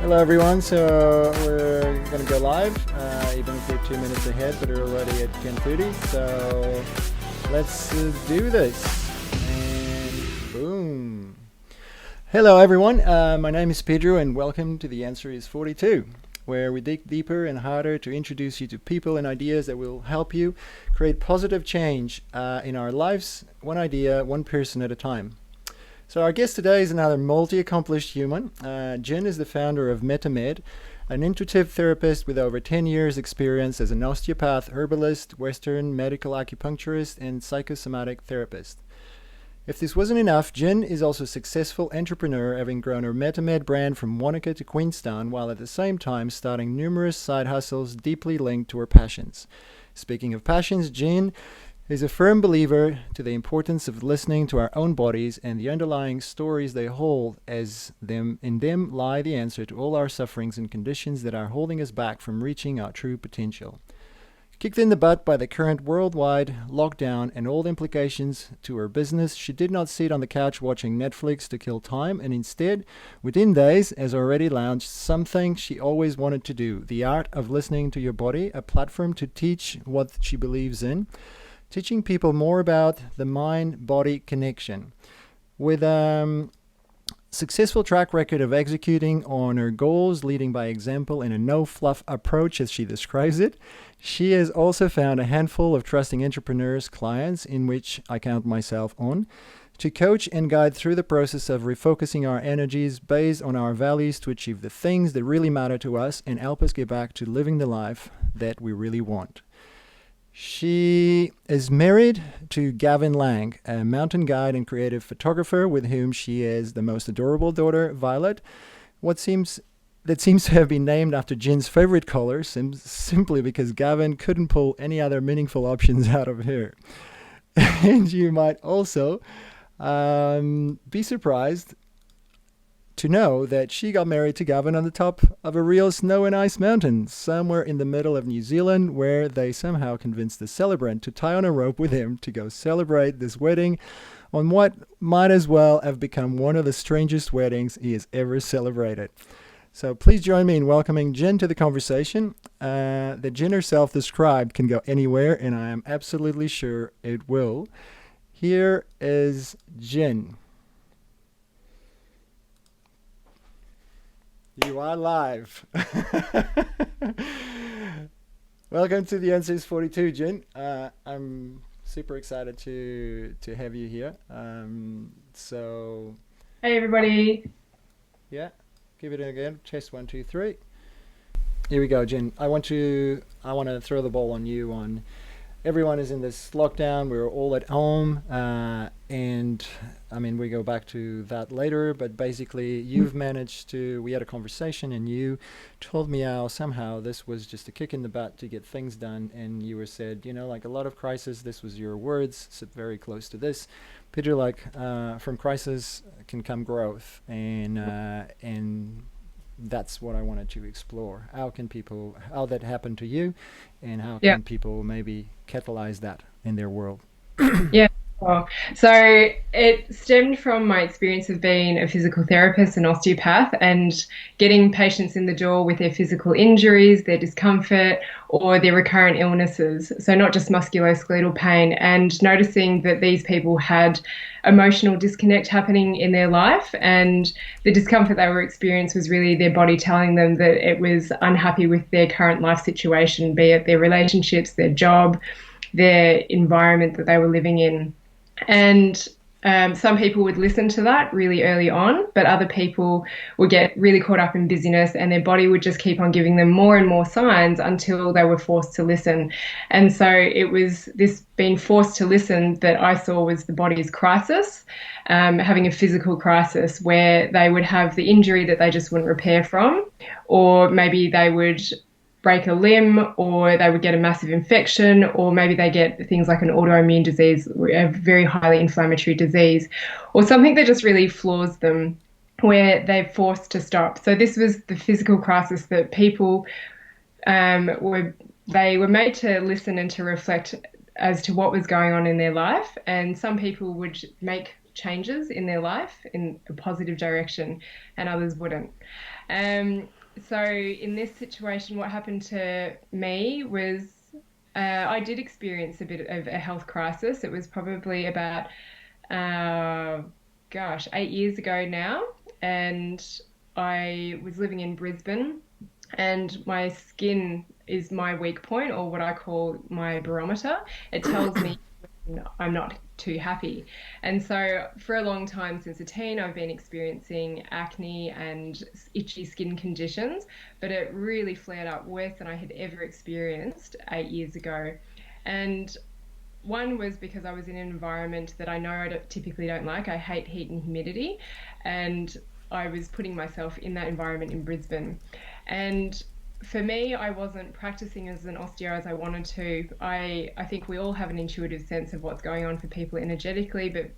Hello everyone, so we're going to go live, even if we're 2 minutes ahead, but we're already at 10:30, so let's do this, and boom. Hello everyone, my name is Pedro and welcome to The Answer is 42, where we dig deeper and harder to introduce you to people and ideas that will help you create positive change in our lives, one idea, one person at a time. So our guest today is another multi-accomplished human. Jin is the founder of MetaMed, an intuitive therapist with over 10 years experience as an osteopath, herbalist, Western medical acupuncturist, and psychosomatic therapist. If this wasn't enough, Jin is also a successful entrepreneur, having grown her MetaMed brand from Wanaka to Queenstown, while at the same time starting numerous side hustles deeply linked to her passions. Speaking of passions, Jin is a firm believer to the importance of listening to our own bodies and the underlying stories they hold, as in them lie the answer to all our sufferings and conditions that are holding us back from reaching our true potential. Kicked in the butt by the current worldwide lockdown and all the implications to her business, she did not sit on the couch watching Netflix to kill time, and instead, within days, has already launched something she always wanted to do: the art of listening to your body, a platform to teach what she believes in, teaching people more about the mind-body connection. With a successful track record of executing on her goals, leading by example in a no-fluff approach, as she describes it, she has also found a handful of trusting entrepreneurs, clients, in which I count myself on, to coach and guide through the process of refocusing our energies based on our values to achieve the things that really matter to us and help us get back to living the life that we really want. She is married to Gavin Lang, a mountain guide and creative photographer with whom she has the most adorable daughter, Violet, that seems to have been named after Jin's favorite color, simply because Gavin couldn't pull any other meaningful options out of her. And you might also be surprised to know that she got married to Gavin on the top of a real snow and ice mountain, somewhere in the middle of New Zealand, where they somehow convinced the celebrant to tie on a rope with him to go celebrate this wedding on what might as well have become one of the strangest weddings he has ever celebrated. So please join me in welcoming Jin to the conversation. That Jin herself described can go anywhere, and I am absolutely sure it will. Here is Jin. You are live. Welcome to The Answer is 42, Jin. I'm super excited to have you here. So, Hey everybody. yeah, give it again. Test 1, 2, 3. Here we go, Jin. I want to throw the ball on you. On everyone is in this lockdown. We're all at home, and I mean, we go back to that later, but basically you've managed to, we had a conversation and you told me how somehow this was just a kick in the butt to get things done. And you were said, like a lot of crisis, this was your words, sit very close to this. Peter, like, from crisis can come growth. And that's what I wanted to explore. How that happened to you, and how Yeah. can people maybe catalyze that in their world? Yeah. Well, so it stemmed from my experience of being a physical therapist and osteopath and getting patients in the door with their physical injuries, their discomfort, or their recurrent illnesses. So not just musculoskeletal pain, and noticing that these people had emotional disconnect happening in their life, and the discomfort they were experiencing was really their body telling them that it was unhappy with their current life situation, be it their relationships, their job, their environment that they were living in. And some people would listen to that really early on, but other people would get really caught up in busyness and their body would just keep on giving them more and more signs until they were forced to listen. And so it was this being forced to listen that I saw was the body's crisis, having a physical crisis where they would have the injury that they just wouldn't repair from, or maybe they would break a limb, or they would get a massive infection, or maybe they get things like an autoimmune disease, a very highly inflammatory disease, or something that just really floors them, where they're forced to stop. So this was the physical crisis that people were made to listen and to reflect as to what was going on in their life. And some people would make changes in their life in a positive direction, and others wouldn't. Um, so in this situation, what happened to me was I did experience a bit of a health crisis. It was probably about, uh, 8 years ago now, and I was living in Brisbane, and my skin is my weak point, or what I call my barometer. It tells me when I'm not too happy. And so, for a long time since a teen, I've been experiencing acne and itchy skin conditions, but it really flared up worse than I had ever experienced 8 years ago. And one was because I was in an environment that I know typically don't like. I hate heat and humidity, and I was putting myself in that environment in Brisbane. And for me, I wasn't practicing as an osteo as I wanted to. I think we all have an intuitive sense of what's going on for people energetically, but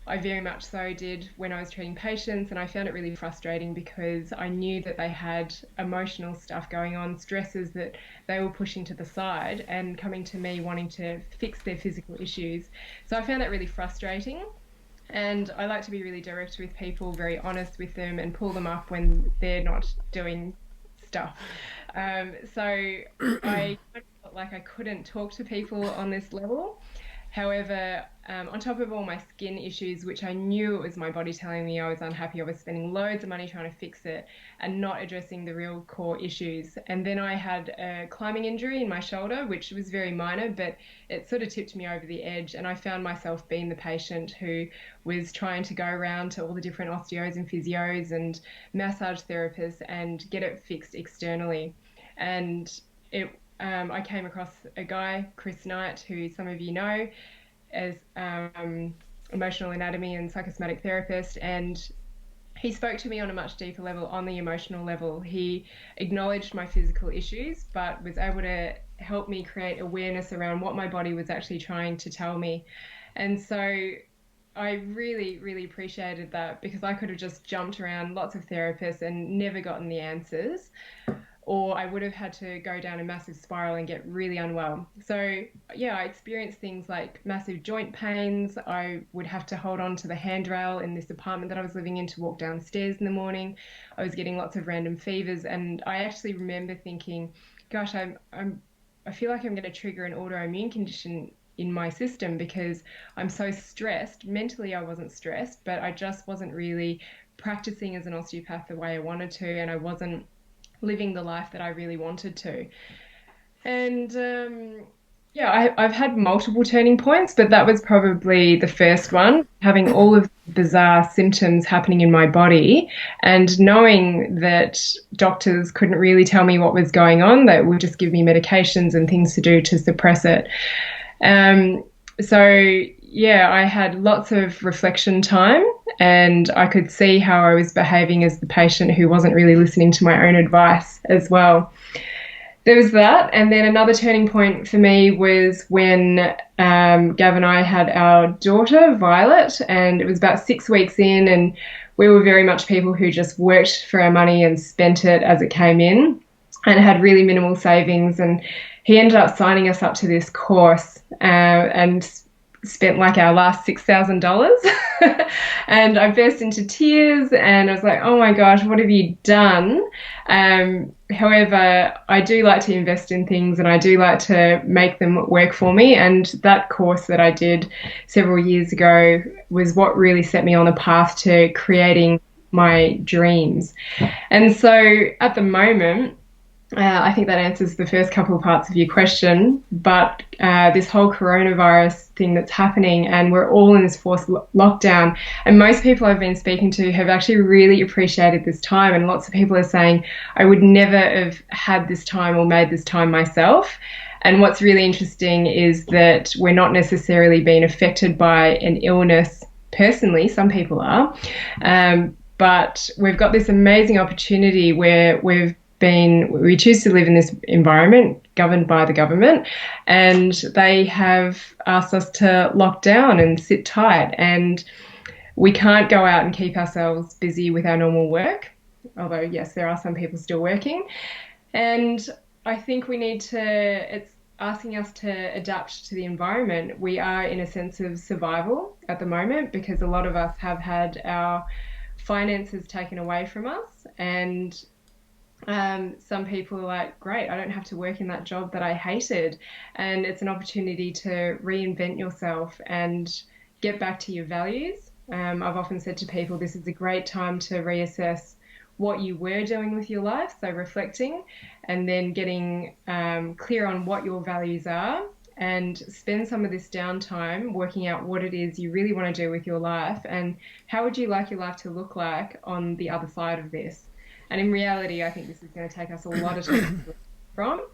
I very much so did when I was treating patients, and I found it really frustrating because I knew that they had emotional stuff going on, stresses that they were pushing to the side and coming to me wanting to fix their physical issues. So I found that really frustrating. And I like to be really direct with people, very honest with them, and pull them up when they're not doing stuff. So I felt like I couldn't talk to people on this level. However, on top of all my skin issues, which I knew it was my body telling me I was unhappy, I was spending loads of money trying to fix it and not addressing the real core issues. And then I had a climbing injury in my shoulder, which was very minor, but it sort of tipped me over the edge. And I found myself being the patient who was trying to go around to all the different osteos and physios and massage therapists and get it fixed externally. And I came across a guy, Chris Knight, who some of you know as emotional anatomy and psychosomatic therapist, and he spoke to me on a much deeper level, on the emotional level. He acknowledged my physical issues, but was able to help me create awareness around what my body was actually trying to tell me. And so I really, really appreciated that, because I could have just jumped around lots of therapists and never gotten the answers, or I would have had to go down a massive spiral and get really unwell. So, yeah, I experienced things like massive joint pains. I would have to hold on to the handrail in this apartment that I was living in to walk downstairs in the morning. I was getting lots of random fevers, and I actually remember thinking, gosh, I feel like I'm going to trigger an autoimmune condition in my system because I'm so stressed. Mentally, I wasn't stressed, but I just wasn't really practicing as an osteopath the way I wanted to, and I wasn't living the life that I really wanted to. And yeah, I've had multiple turning points, but that was probably the first one, having all of the bizarre symptoms happening in my body and knowing that doctors couldn't really tell me what was going on, that would just give me medications and things to do to suppress it. So yeah, I had lots of reflection time, and I could see how I was behaving as the patient who wasn't really listening to my own advice as well. There was that. And then another turning point for me was when Gav and I had our daughter, Violet, and it was about 6 weeks in, and we were very much people who just worked for our money and spent it as it came in and had really minimal savings. And he ended up signing us up to this course and spent like our last $6,000. And I burst into tears and I was like, oh my gosh, what have you done? However, I do like to invest in things and I do like to make them work for me. And that course that I did several years ago was what really set me on a path to creating my dreams. And so at the moment, I think that answers the first couple of parts of your question, but this whole coronavirus thing that's happening, and we're all in this forced lockdown, and most people I've been speaking to have actually really appreciated this time, and lots of people are saying, I would never have had this time or made this time myself. And what's really interesting is that we're not necessarily being affected by an illness personally. Some people are, but we've got this amazing opportunity where we choose to live in this environment governed by the government, and they have asked us to lock down and sit tight, and we can't go out and keep ourselves busy with our normal work, although yes, there are some people still working. And I think we need to, asking us to adapt to the environment, we are in a sense of survival at the moment because a lot of us have had our finances taken away from us. And some people are like, great, I don't have to work in that job that I hated. And it's an opportunity to reinvent yourself and get back to your values. I've often said to people, this is a great time to reassess what you were doing with your life, so reflecting, and then getting clear on what your values are, and spend some of this downtime working out what it is you really want to do with your life and how would you like your life to look like on the other side of this. And in reality, I think this is going to take us a lot of time from,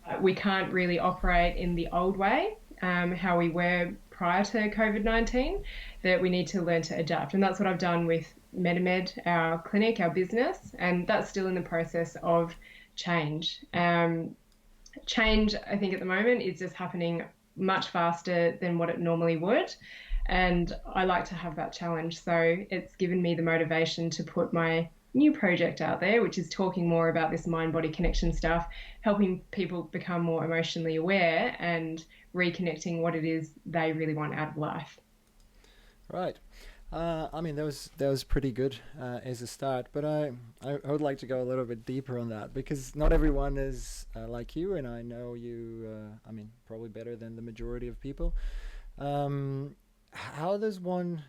but we can't really operate in the old way, how we were prior to COVID-19, that we need to learn to adapt. And that's what I've done with MetaMed, our clinic, our business, and that's still in the process of change. Change, I think, at the moment is just happening much faster than what it normally would. And I like to have that challenge. So it's given me the motivation to put my new project out there, which is talking more about this mind-body connection stuff, helping people become more emotionally aware and reconnecting what it is they really want out of life. Right. I mean, that was pretty good as a start, but I would like to go a little bit deeper on that because not everyone is like you, and I know you. I mean, probably better than the majority of people. How does one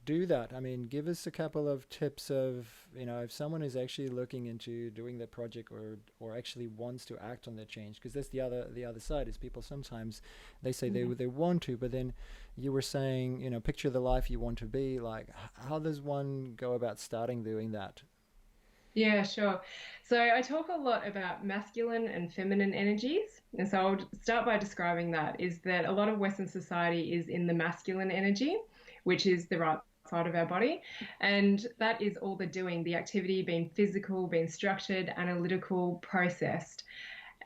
do that? I mean, give us a couple of tips of, if someone is actually looking into doing that project or actually wants to act on that change, because that's the other side is people sometimes they say they want to, but then you were saying, picture the life you want to be like. How does one go about starting doing that? Yeah, sure. So I talk a lot about masculine and feminine energies. And so I'll start by describing that is that a lot of Western society is in the masculine energy, which is the right side of our body. And that is all the doing, the activity being physical, being structured, analytical, processed.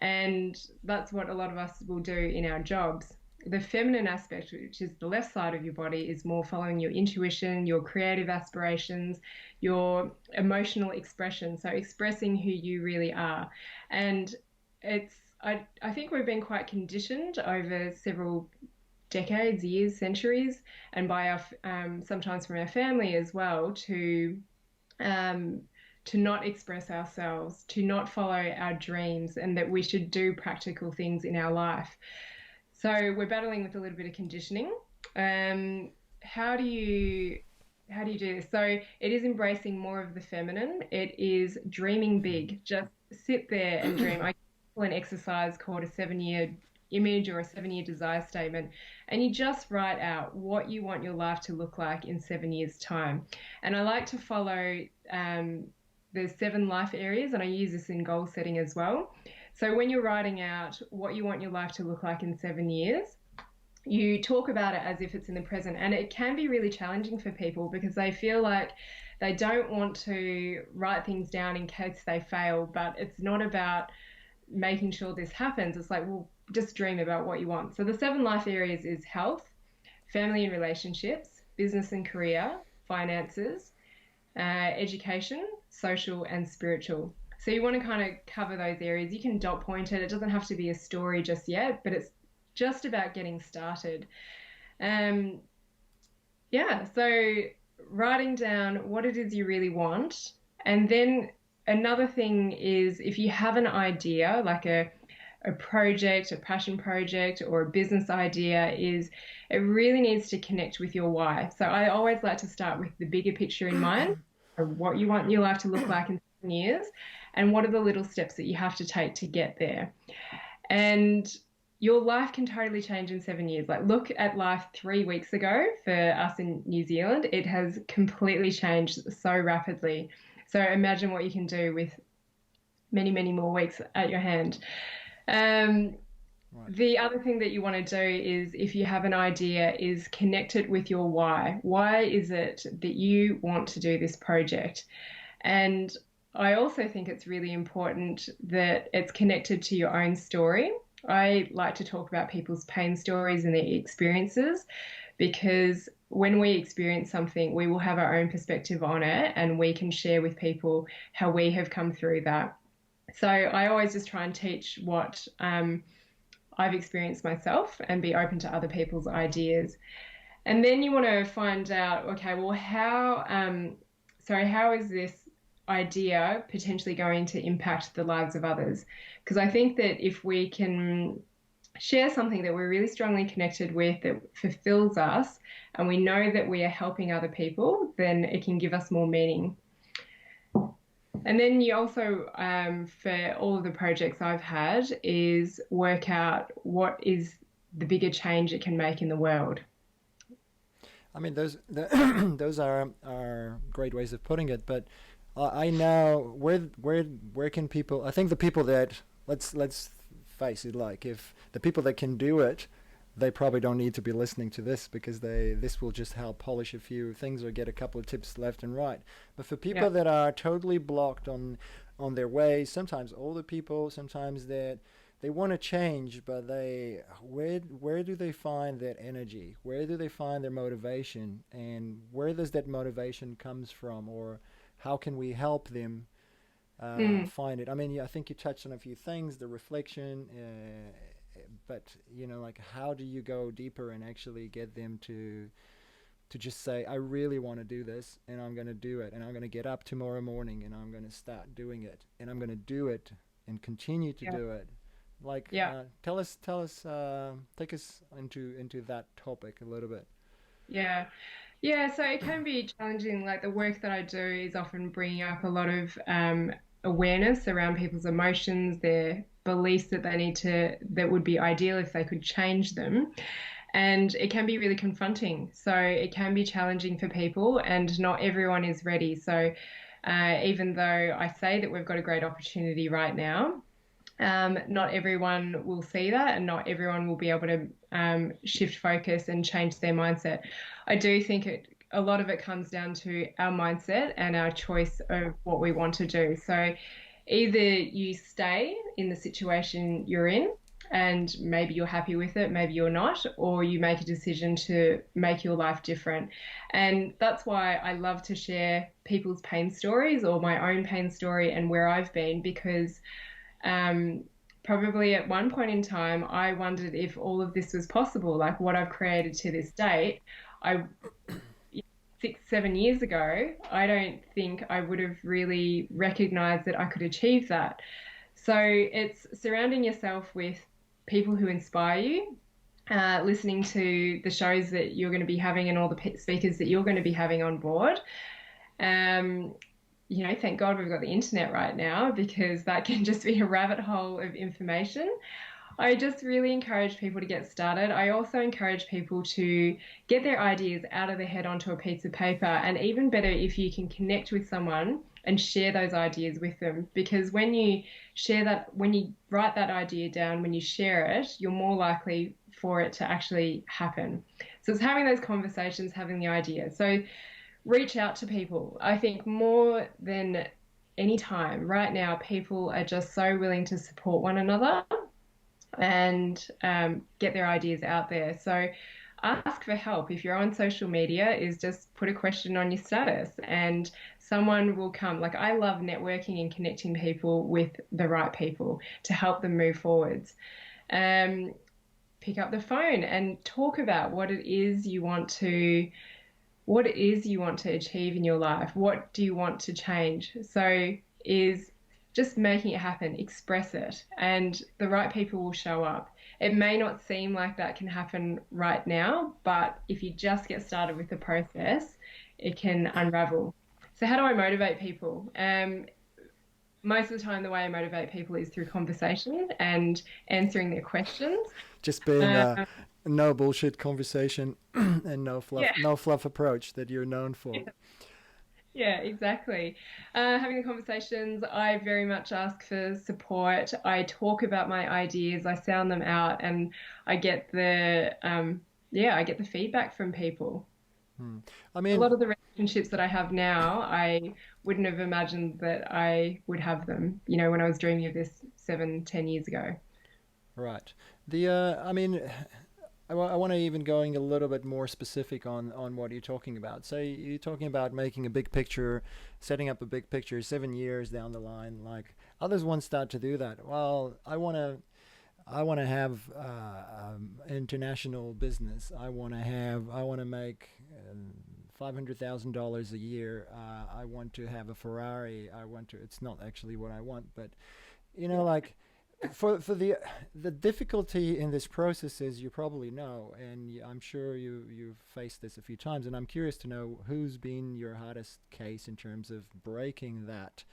And that's what a lot of us will do in our jobs. The feminine aspect, which is the left side of your body, is more following your intuition, your creative aspirations, your emotional expression. So expressing who you really are. And I think we've been quite conditioned over several decades, years, centuries, and by our sometimes from our family as well um, to not express ourselves, to not follow our dreams, and that we should do practical things in our life. So we're battling with a little bit of conditioning. Um, how do you how do you do this? So it is embracing more of the feminine. It is dreaming big. Just sit there and dream. I call an exercise called a 7-year image or a 7-year desire statement, and you just write out what you want your life to look like in 7 years' time. And I like to follow there's 7 life areas, and I use this in goal setting as well. So when you're writing out what you want your life to look like in 7 years, you talk about it as if it's in the present. And it can be really challenging for people because they feel like they don't want to write things down in case they fail, but it's not about making sure this happens. It's like, well, just dream about what you want. So the 7 life areas is health, family and relationships, business and career, finances, education, social, and spiritual. So you want to kind of cover those areas. You can dot point it. It doesn't have to be a story just yet, but it's just about getting started. Um, yeah, so writing down what it is you really want. And then another thing is if you have an idea, like a project, a passion project, or a business idea, is it really needs to connect with your why. So I always like to start with the bigger picture in mind of what you want your life to look like in 7 years and what are the little steps that you have to take to get there. And your life can totally change in 7 years. Like look at life 3 weeks ago for us in New Zealand. It has completely changed so rapidly. So imagine what you can do with many, many more weeks at your hand. Um, Right. the other thing that you want to do is if you have an idea is connect it with your why. Why is it that you want to do this project? And I also think it's really important that it's connected to your own story. I like to talk about people's pain stories and their experiences because when we experience something, we will have our own perspective on it and we can share with people how we have come through that. So I always just try and teach what I've experienced myself and be open to other people's ideas. And then you want to find out, okay, well, how is this idea potentially going to impact the lives of others? Because I think that if we can share something that we're really strongly connected with, that fulfills us, and we know that we are helping other people, then it can give us more meaning. And then you also, for all of the projects I've had, is work out what is the bigger change it can make in the world. I mean, those are great ways of putting it. But I now, where can people? I think the people that let's face it, like if the people that can do it, they probably don't need to be listening to this, because this will just help polish a few things or get a couple of tips left and right. But for people that are totally blocked on their way, sometimes older people, sometimes that they want to change, but where do they find that energy? Where do they find their motivation? And where does that motivation comes from? Or how can we help them find it? I mean, I think you touched on a few things, the reflection, but like, how do you go deeper and actually get them to just say, I really want to do this, and I'm going to do it, and I'm going to get up tomorrow morning, and I'm going to start doing it, and I'm going to do it and continue to do it. Like, tell us, take us into that topic a little bit. Yeah. Yeah. So it can be challenging. Like the work that I do is often bringing up a lot of awareness around people's emotions, their beliefs that would be ideal if they could change them. And it can be really confronting. So it can be challenging for people, and not everyone is ready. So even though I say that we've got a great opportunity right now, not everyone will see that, and not everyone will be able to shift focus and change their mindset. I do think a lot of it comes down to our mindset and our choice of what we want to do. So either you stay in the situation you're in and maybe you're happy with it, maybe you're not, or you make a decision to make your life different. And that's why I love to share people's pain stories, or my own pain story and where I've been, because probably at one point in time, I wondered if all of this was possible, like what I've created to this date. 6-7 years ago, I don't think I would have really recognized that I could achieve that. So it's surrounding yourself with people who inspire you, listening to the shows that you're going to be having and all the speakers that you're going to be having on board. Thank God we've got the internet right now, because that can just be a rabbit hole of information. I just really encourage people to get started. I also encourage people to get their ideas out of their head onto a piece of paper, and even better if you can connect with someone and share those ideas with them, because when you write that idea down, when you share it, you're more likely for it to actually happen. So it's having those conversations, having the idea. So reach out to people. I think more than any time right now, people are just so willing to support one another and get their ideas out there. So ask for help. If you're on social media, is just put a question on your status and someone will come. Like, I love networking and connecting people with the right people to help them move forwards. Pick up the phone and talk about what it is you want to achieve in your life. What do you want to change? So is just making it happen, express it, and the right people will show up. It may not seem like that can happen right now, but if you just get started with the process, it can unravel. So how do I motivate people? Most of the time, the way I motivate people is through conversation and answering their questions. Just being a no bullshit conversation and no fluff approach that you're known for. Yeah, exactly. Having the conversations, I very much ask for support. I talk about my ideas, I sound them out, and I get I get the feedback from people. I mean, a lot of the relationships that I have now, I wouldn't have imagined that I would have them, when I was dreaming of this 7-10 years ago. Right. I want to even going a little bit more specific on what you're talking about. So you're talking about making a big picture, setting up a big picture 7 years down the line. Like, others won't start to do that. Well, I want I want to have international business. I want to make $500,000 a year. I want to have a Ferrari. It's not actually what I want, but Yeah. like for the difficulty in this process is, you probably know, and I'm sure you've faced this a few times, and I'm curious to know who's been your hardest case in terms of breaking that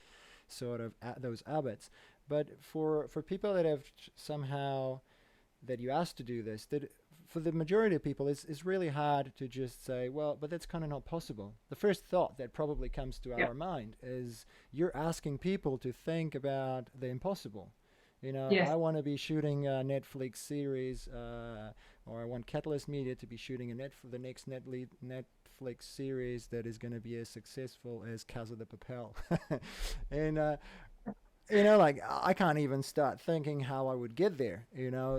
sort of those habits. But for people that have somehow, that you asked to do this, that for the majority of people, it's really hard to just say, well, but that's kind of not possible. The first thought that probably comes to Yeah. our mind is, you're asking people to think about the impossible. I Yes. want to be shooting a Netflix series, or I want Catalyst Media to be shooting the next Netflix series that is going to be as successful as Casa de Papel. And like, I can't even start thinking how I would get there.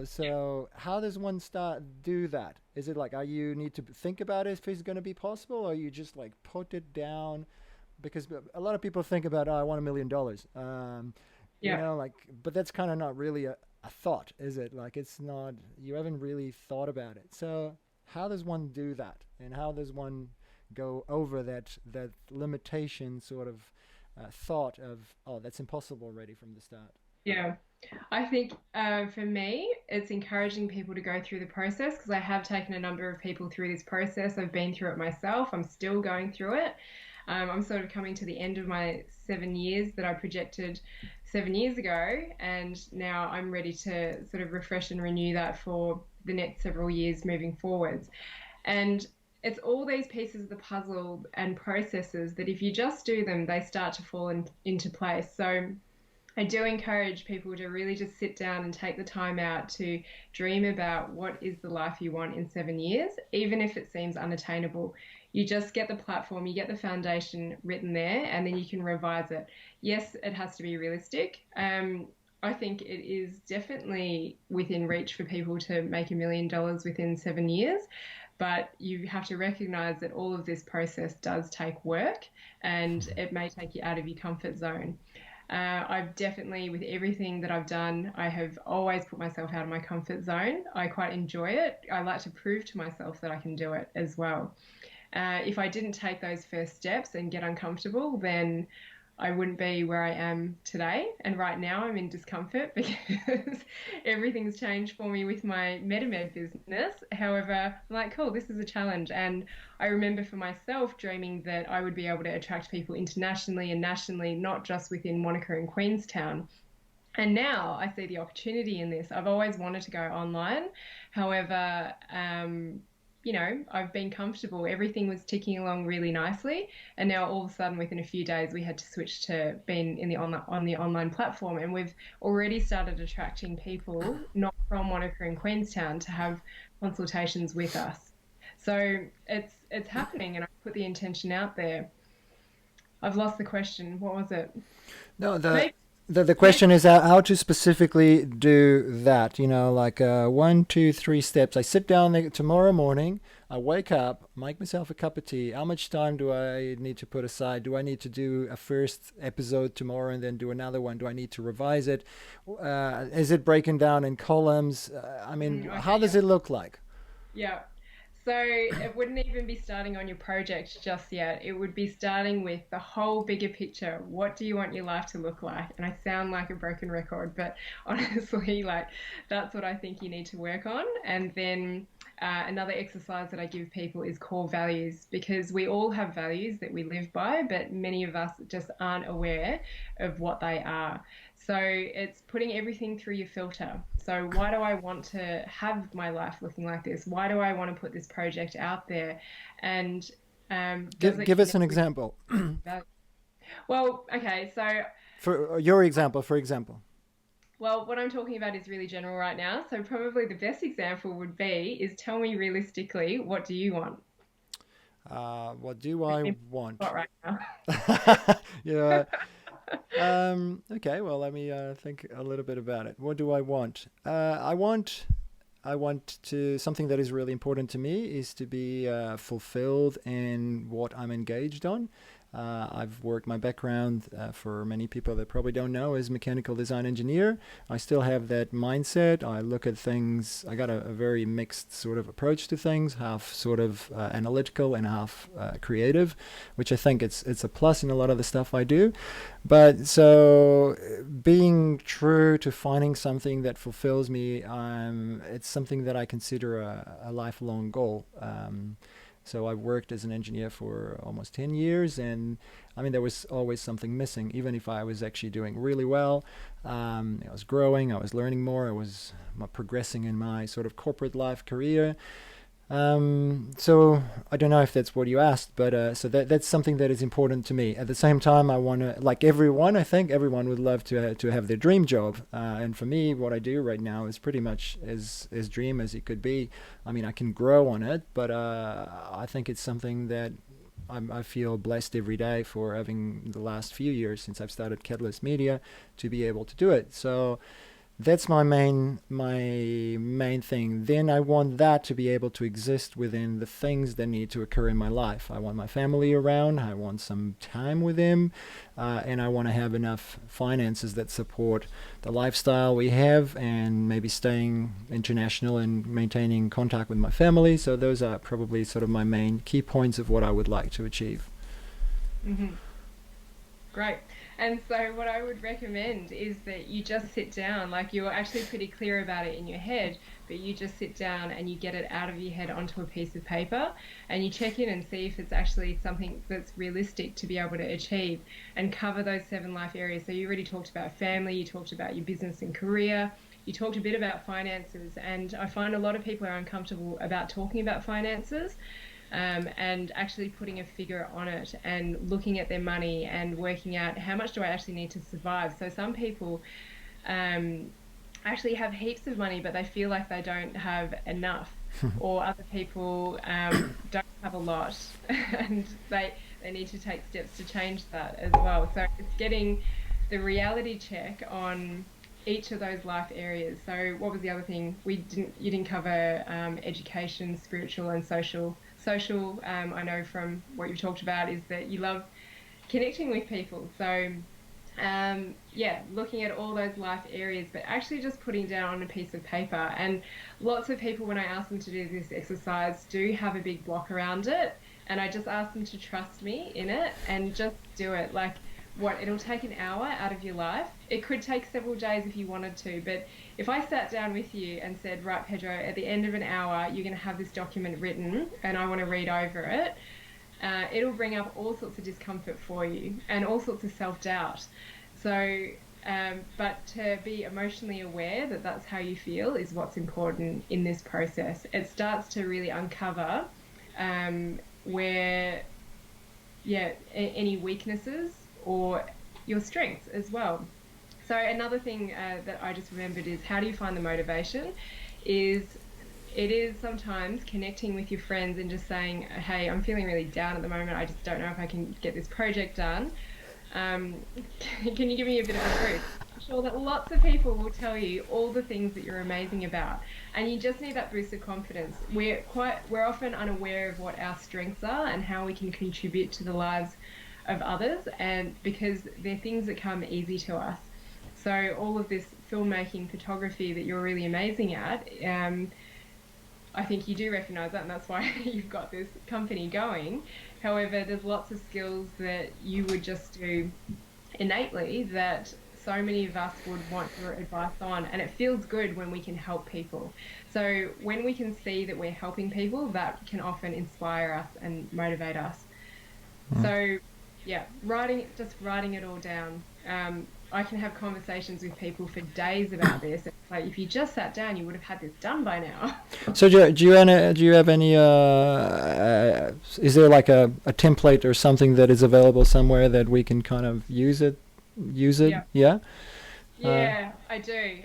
So how does one start do that? Is it like, are you need to think about it if it's going to be possible, or you just like put it down? Because a lot of people think about, oh, I want $1 million. Yeah. Like, but that's kind of not really a thought, is it? Like, it's not, you haven't really thought about it. So how does one do that, and how does one go over that limitation sort of thought of, oh, that's impossible already from the start? Yeah. I think for me, it's encouraging people to go through the process because I have taken a number of people through this process. I've been through it myself. I'm still going through it. I'm sort of coming to the end of my 7 years that I projected 7 years ago, and now I'm ready to sort of refresh and renew that for the next several years moving forwards. And it's all these pieces of the puzzle and processes that if you just do them, they start to fall into place. So I do encourage people to really just sit down and take the time out to dream about what is the life you want in 7 years, even if it seems unattainable. You just get the platform, you get the foundation written there, and then you can revise it. Yes, it has to be realistic. I think it is definitely within reach for people to make $1 million within 7 years, but you have to recognize that all of this process does take work and it may take you out of your comfort zone. I've definitely, with everything that I've done, I have always put myself out of my comfort zone. I quite enjoy it. I like to prove to myself that I can do it as well. If I didn't take those first steps and get uncomfortable, then I wouldn't be where I am today. And right now I'm in discomfort because everything's changed for me with my MetaMed business. However, I'm like, cool, this is a challenge. And I remember for myself dreaming that I would be able to attract people internationally and nationally, not just within Monaco and Queenstown. And now I see the opportunity in this. I've always wanted to go online. However, I've been comfortable. Everything was ticking along really nicely, and now all of a sudden, within a few days, we had to switch to being in the on the online platform, and we've already started attracting people not from Monaco and Queenstown to have consultations with us. So it's happening, and I put the intention out there. I've lost the question. What was it? No, Maybe, the maybe question is how to specifically do that. Like 1, 2, 3 steps. I sit down tomorrow morning. I wake up, make myself a cup of tea. How much time do I need to put aside? Do I need to do a first episode tomorrow and then do another one? Do I need to revise it? Is it breaking down in columns? I mean, how okay, does yeah. it look like? Yeah. So it wouldn't even be starting on your project just yet. It would be starting with the whole bigger picture. What do you want your life to look like? And I sound like a broken record, but honestly, like that's what I think you need to work on. And then another exercise that I give people is core values because we all have values that we live by, but many of us just aren't aware of what they are. So it's putting everything through your filter. So why do I want to have my life looking like this? Why do I want to put this project out there? And does it Give us connect an with example. that? Well, okay. So, For your example, for example. well, what I'm talking about is really general right now. So probably the best example would be is tell me realistically, what do you want? What do It's I in want? spot right now. Yeah. Okay. Well, let me think a little bit about it. What do I want? I want to something that is really important to me is to be fulfilled in what I'm engaged on. I've worked my background for many people that probably don't know as mechanical design engineer. I still have that mindset. I look at things. I got a very mixed sort of approach to things, half sort of analytical and half creative, which I think it's a plus in a lot of the stuff I do. But so being true to finding something that fulfills me, it's something that I consider a lifelong goal. So I worked as an engineer for almost 10 years, and I mean, there was always something missing, even if I was actually doing really well. I was growing, I was learning more, I was progressing in my sort of corporate life career. So I don't know if that's what you asked, but so that's something that is important to me. At the same time, I want to, like everyone, I think everyone would love to have their dream job. And for me, what I do right now is pretty much as dream as it could be. I mean, I can grow on it, but I think it's something that I feel blessed every day for having the last few years since I've started Catalyst Media to be able to do it. So that's my main thing. Then I want that to be able to exist within the things that need to occur in my life. I want my family around, I want some time with them, and I want to have enough finances that support the lifestyle we have, and maybe staying international and maintaining contact with my family. So those are probably sort of my main key points of what I would like to achieve. Hmm. Great. And so, what I would recommend is that you just sit down, like you're actually pretty clear about it in your head, but you just sit down and you get it out of your head onto a piece of paper and you check in and see if it's actually something that's realistic to be able to achieve and cover those 7 life areas. So, you already talked about family, you talked about your business and career, you talked a bit about finances, and I find a lot of people are uncomfortable about talking about finances, and actually putting a figure on it and looking at their money and working out how much do I actually need to survive. So some people um, actually have heaps of money, but they feel like they don't have enough, or other people don't have a lot, and they need to take steps to change that as well. So it's getting the reality check on each of those life areas. So what was the other thing we didn't you didn't cover? Education, spiritual, and social. Social, I know from what you've talked about, is that you love connecting with people. So yeah, looking at all those life areas, but actually just putting down on a piece of paper. And lots of people, when I ask them to do this exercise, do have a big block around it. And I just ask them to trust me in it and just do it. Like, what, it'll take an hour out of your life. It could take several days if you wanted to, but if I sat down with you and said, right, Pedro, at the end of an hour, you're going to have this document written and I want to read over it, it'll bring up all sorts of discomfort for you and all sorts of self-doubt. So, but to be emotionally aware that that's how you feel is what's important in this process. It starts to really uncover where, yeah, any weaknesses or your strengths as well. So another thing that I just remembered is, how do you find the motivation? Is it is sometimes connecting with your friends and just saying, hey, I'm feeling really down at the moment. I just don't know if I can get this project done. Um, can you give me a bit of a boost? I'm sure that lots of people will tell you all the things that you're amazing about, and you just need that boost of confidence. We're often unaware of what our strengths are and how we can contribute to the lives of others, and because they're things that come easy to us. So all of this filmmaking, photography that you're really amazing at, I think you do recognize that, and that's why you've got this company going. However, there's lots of skills that you would just do innately that so many of us would want your advice on, and it feels good when we can help people. So when we can see that we're helping people, that can often inspire us and motivate us. Mm. So yeah, just writing it all down. I can have conversations with people for days about this. It's like, if you just sat down, you would have had this done by now. So do you have any is there like a template or something that is available somewhere that we can kind of use it? Yeah, Yeah. Uh, yeah, I do.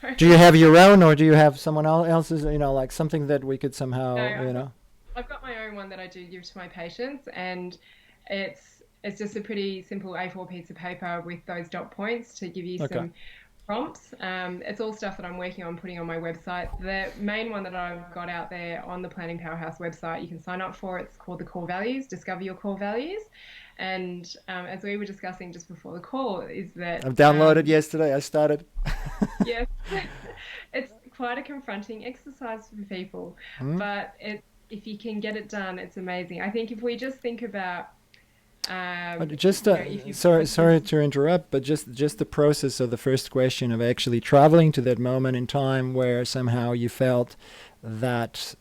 So do you have your own, or do you have someone else's? Like something that we could no, somehow, I've got my own one that I do give to my patients, and it's just a pretty simple A4 piece of paper with those dot points to give you Okay. some prompts. It's all stuff that I'm working on putting on my website. The main one that I've got out there on the Planning Powerhouse website, you can sign up for. It's called the Core Values, Discover Your Core Values. And as we were discussing just before the call, is that I've downloaded yesterday. I started. yes, it's quite a confronting exercise for people, Hmm? but if you can get it done, it's amazing. I think if we just think about, Just if you've got sorry kids, to interrupt, but just the process of the first question of actually traveling to that moment in time where somehow you felt that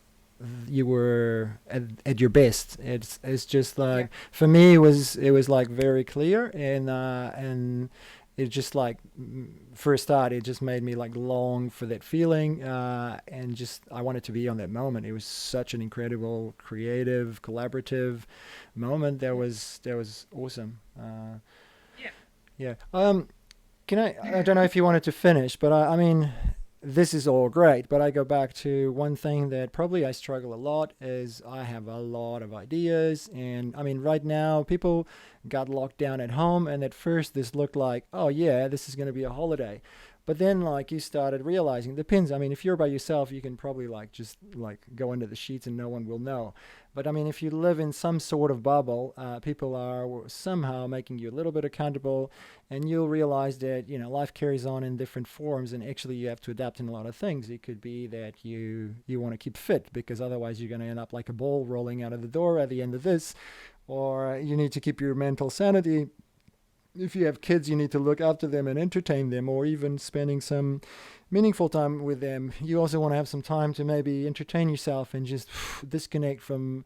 you were at your best. It's just yeah, like for me it was like very clear and it just like for a start it just made me like long for that feeling and just I wanted to be on that moment. It was such an incredible, creative, collaborative moment. yeah, That was awesome. yeah. Yeah. Can I don't know if you wanted to finish, but I mean, this is all great, but I go back to one thing that probably I struggle a lot is I have a lot of ideas. And I mean, right now, people got locked down at home, and at first, this looked like, oh, yeah, this is going to be a holiday. But then, like, you started realizing, depends. I mean, if you're by yourself, you can probably, like, just, like, go into the sheets and no one will know. But I mean, if you live in some sort of bubble, people are somehow making you a little bit accountable, and you'll realize that life carries on in different forms, and actually you have to adapt in a lot of things. It could be that you want to keep fit because otherwise you're going to end up like a ball rolling out of the door at the end of this, or you need to keep your mental sanity. If you have kids, you need to look after them and entertain them, or even spending some meaningful time with them. You also want to have some time to maybe entertain yourself and just disconnect from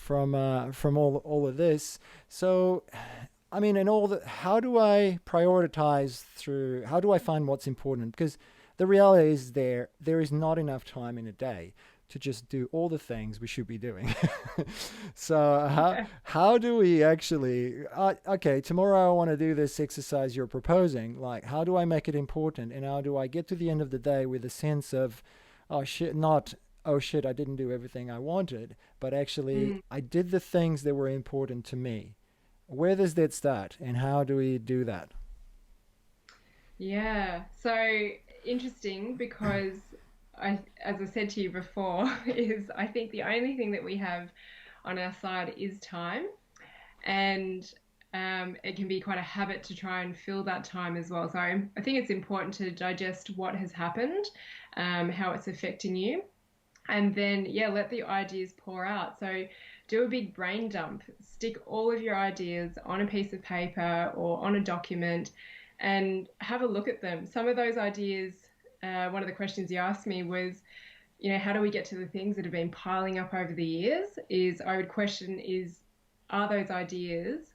all of this. So I mean, and all the, how do I prioritize through, how do I find what's important? Because the reality is there is not enough time in a day to just do all the things we should be doing. So how do we actually, okay, tomorrow I want to do this exercise you're proposing. Like, how do I make it important? And how do I get to the end of the day with a sense of, oh shit, not, oh shit, I didn't do everything I wanted, but actually Mm. I did the things that were important to me. Where does that start, and how do we do that? Yeah, so interesting because as I said to you before, is I think the only thing that we have on our side is time, and it can be quite a habit to try and fill that time as well. So I think it's important to digest what has happened, how it's affecting you, and then yeah, let the ideas pour out. So do a big brain dump, stick all of your ideas on a piece of paper or on a document and have a look at them. Some of those ideas, one of the questions you asked me was, how do we get to the things that have been piling up over the years? Is I would question is, are those ideas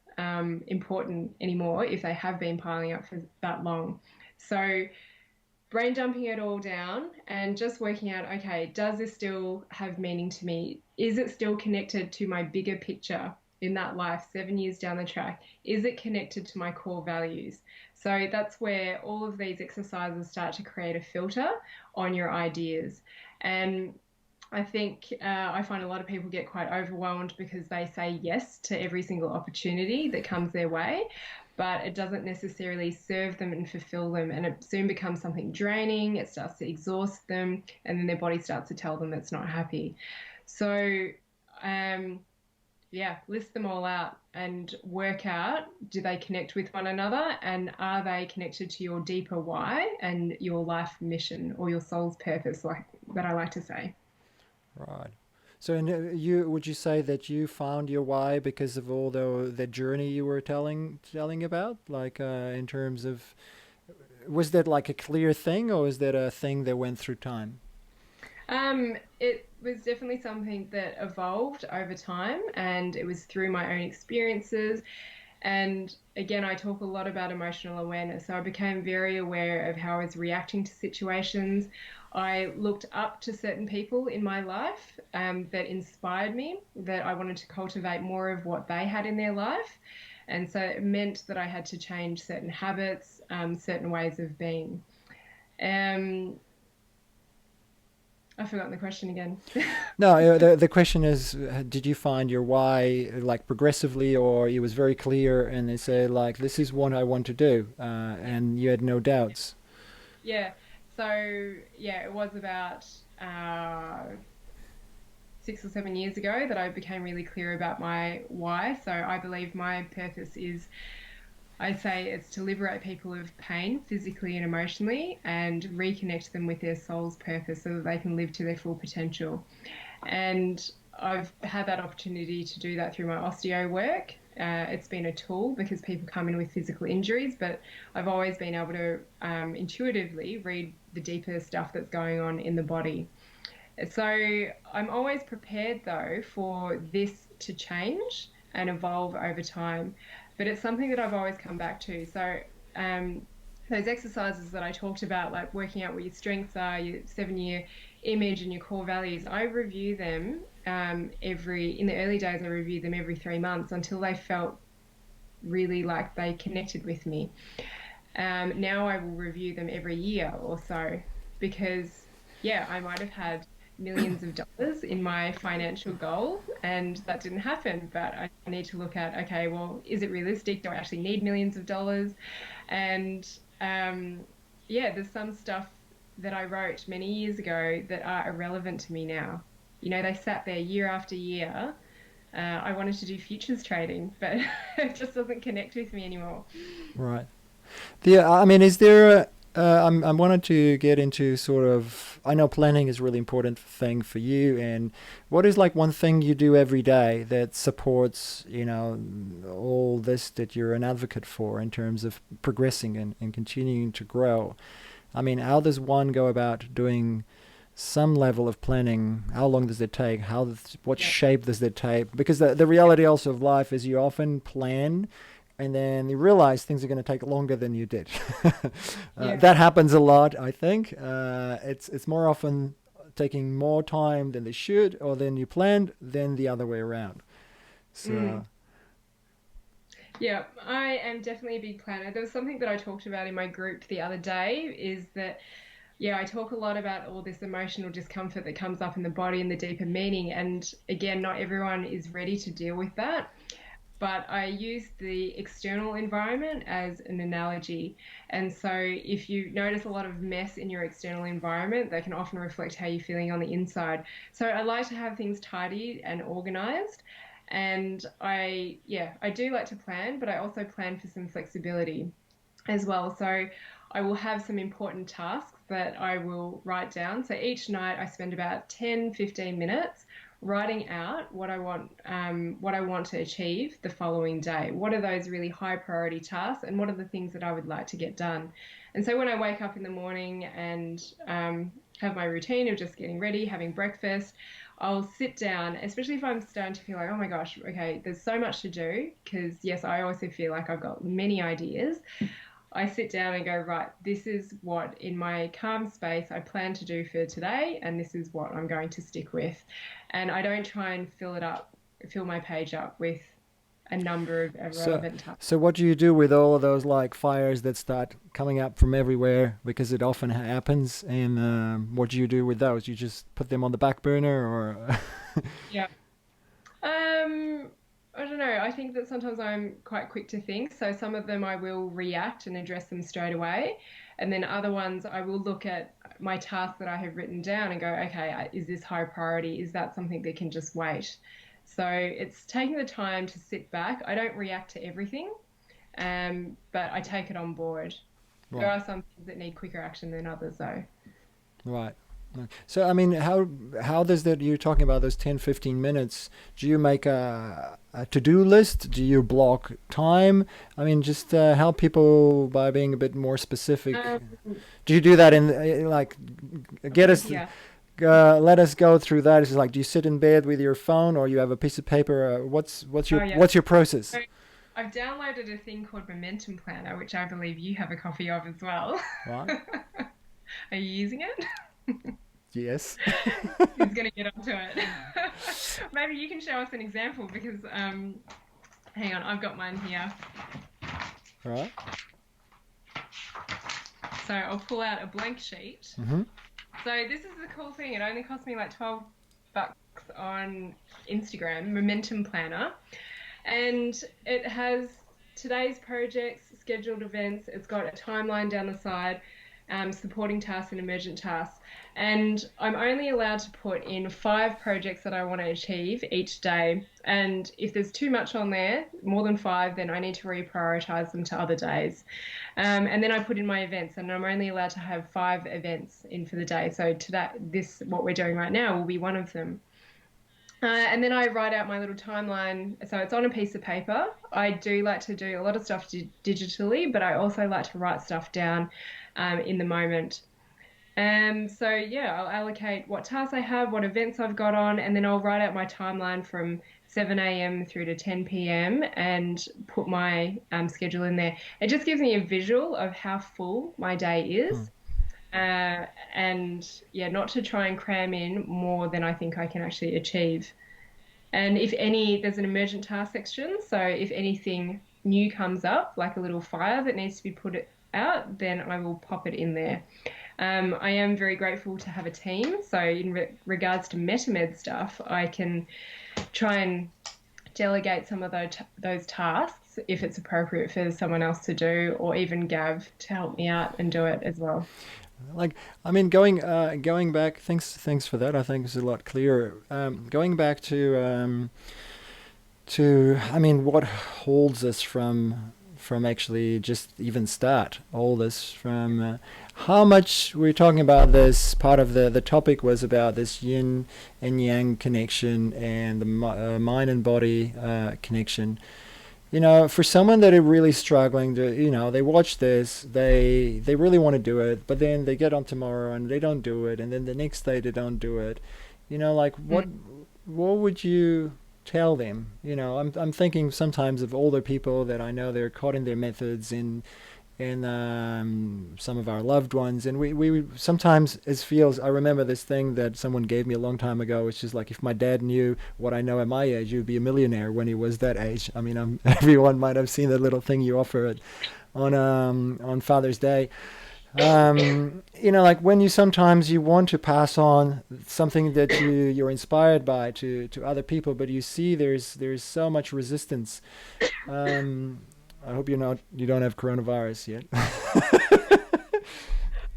important anymore if they have been piling up for that long? So brain dumping it all down and just working out, okay, does this still have meaning to me? Is it still connected to my bigger picture in that life 7 years down the track? Is it connected to my core values? So that's where all of these exercises start to create a filter on your ideas. And I think I find a lot of people get quite overwhelmed because they say yes to every single opportunity that comes their way, but it doesn't necessarily serve them and fulfill them. And it soon becomes something draining, it starts to exhaust them, and then their body starts to tell them it's not happy. So, um, yeah, list them all out and work out, do they connect with one another and are they connected to your deeper why and your life mission or your soul's purpose, like that I like to say. Right. So, and you would you say that you found your why because of all the journey you were telling about, like in terms of, was that like a clear thing, or is that a thing that went through time? It was definitely something that evolved over time, and it was through my own experiences. And again, I talk a lot about emotional awareness. So I became very aware of how I was reacting to situations. I looked up to certain people in my life that inspired me, that I wanted to cultivate more of what they had in their life. And so it meant that I had to change certain habits, certain ways of being. Um, I've forgotten the question again. No, the question is, did you find your why like progressively, or it was very clear, and they say like, this is what I want to do, and you had no doubts. Yeah. So yeah, it was about 6 or 7 years ago that I became really clear about my why. So I believe my purpose is, I say it's to liberate people of pain physically and emotionally and reconnect them with their soul's purpose so that they can live to their full potential. And I've had that opportunity to do that through my osteo work. It's been a tool because people come in with physical injuries, but I've always been able to intuitively read the deeper stuff that's going on in the body. So I'm always prepared though for this to change and evolve over time. But it's something that I've always come back to. So um, those exercises that I talked about, like working out what your strengths are, your 7 year image and your core values, I review them in the early days, I reviewed them every 3 months until they felt really like they connected with me. Now I will review them every year or so because, yeah, I might have had millions of dollars in my financial goal and that didn't happen. But I need to look at, okay, well, is it realistic? Do I actually need millions of dollars? And yeah, there's some stuff that I wrote many years ago that are irrelevant to me now. They sat there year after year. I wanted to do futures trading, but it just doesn't connect with me anymore. Right. Yeah, I mean, is there I wanted to get into sort of, I know planning is a really important thing for you, and what is like one thing you do every day that supports, all this that you're an advocate for in terms of progressing and continuing to grow? I mean, how does one go about doing some level of planning? How long does it take? What Yeah. shape does it take? Because the reality also of life is you often plan and then you realize things are going to take longer than you did. Yeah. That happens a lot, I think. It's more often taking more time than they should or than you planned than the other way around. So, Mm. Yeah, I am definitely a big planner. There was something that I talked about in my group the other day is that, yeah, I talk a lot about all this emotional discomfort that comes up in the body and the deeper meaning. And again, not everyone is ready to deal with that. But I use the external environment as an analogy. And so if you notice a lot of mess in your external environment, that can often reflect how you're feeling on the inside. So I like to have things tidy and organized. And I do like to plan, but I also plan for some flexibility as well. So I will have some important tasks that I will write down. So each night I spend about 10, 15 minutes writing out what I want to achieve the following day. What are those really high priority tasks and what are the things that I would like to get done? And so when I wake up in the morning and have my routine of just getting ready, having breakfast, I'll sit down, especially if I'm starting to feel like, oh my gosh, okay, there's so much to do. Because, yes, I also feel like I've got many ideas. I sit down and go, right, this is what in my calm space I plan to do for today, and this is what I'm going to stick with. And I don't try and fill my page up with a number of so, irrelevant tasks. so what do you do with all of those like fires that start coming up from everywhere? Because it often happens. And what do you do with those? You just put them on the back burner, or? Yeah. Um, I don't know. I think that sometimes I'm quite quick to think. So some of them I will react and address them straight away. And then other ones I will look at my task that I have written down and go, okay, is this high priority? Is that something that can just wait? So it's taking the time to sit back. I don't react to everything, but I take it on board. There Right. are some things that need quicker action than others, though. Right. Right. So, I mean, how does that, you're talking about those 10, 15 minutes, do you make a to-do list? Do you block time? I mean, just help people by being a bit more specific. Um, Do you do that in, like, get us, yeah. let us go through that? It's like, do you sit in bed with your phone or you have a piece of paper? Oh, yeah. What's your process? So I've downloaded a thing called Momentum Planner, which I believe you have a copy of as well. Right. Are you using it? Yes. Who's going to get onto it? Maybe you can show us an example because, hang on, I've got mine here. Right. So I'll pull out a blank sheet. Mm-hmm. So this is the cool thing. It only cost me like $12 on Instagram, Momentum Planner. And it has today's projects, scheduled events. It's got a timeline down the side. supporting tasks and emergent tasks. And I'm only allowed to put in 5 projects that I want to achieve each day. And if there's too much on there, more than 5, then I need to reprioritize them to other days. And then I put in my events, and I'm only allowed to have 5 events in for the day. So to that, what we're doing right now will be one of them. And then I write out my little timeline. So it's on a piece of paper. I do like to do a lot of stuff digitally, but I also like to write stuff down in the moment. So yeah, I'll allocate what tasks I have, what events I've got on, and then I'll write out my timeline from 7 a.m. through to 10 p.m. and put my schedule in there. It just gives me a visual of how full my day Hmm. is. And yeah, not to try and cram in more than I think I can actually achieve. And if any, there's an emergent task section. So if anything new comes up, like a little fire that needs to be put out, then I will pop it in there. I am very grateful to have a team. So in regards to MetaMed stuff, I can try and delegate some of those tasks if it's appropriate for someone else to do, or even Gav to help me out and do it as well. Like, I mean, going back. Thanks for that. I think it's a lot clearer. Going back to I mean, what holds us from actually just even start all this from how much we're talking about this part of the topic was about this yin and yang connection and the mind and body connection. For someone that are really struggling to, they watch this, they really want to do it, but then they get on tomorrow and they don't do it, and then the next day they don't do it. Like what would you tell them? I'm thinking sometimes of older people that I know they're caught in their methods in some of our loved ones, and we sometimes it feels. I remember this thing that someone gave me a long time ago, which is like, if my dad knew what I know at my age, he'd be a millionaire when he was that age. I mean, everyone might have seen that little thing you offer it on Father's Day. Like when sometimes you want to pass on something that you're inspired by to other people, but you see there's so much resistance. I hope you don't have coronavirus yet.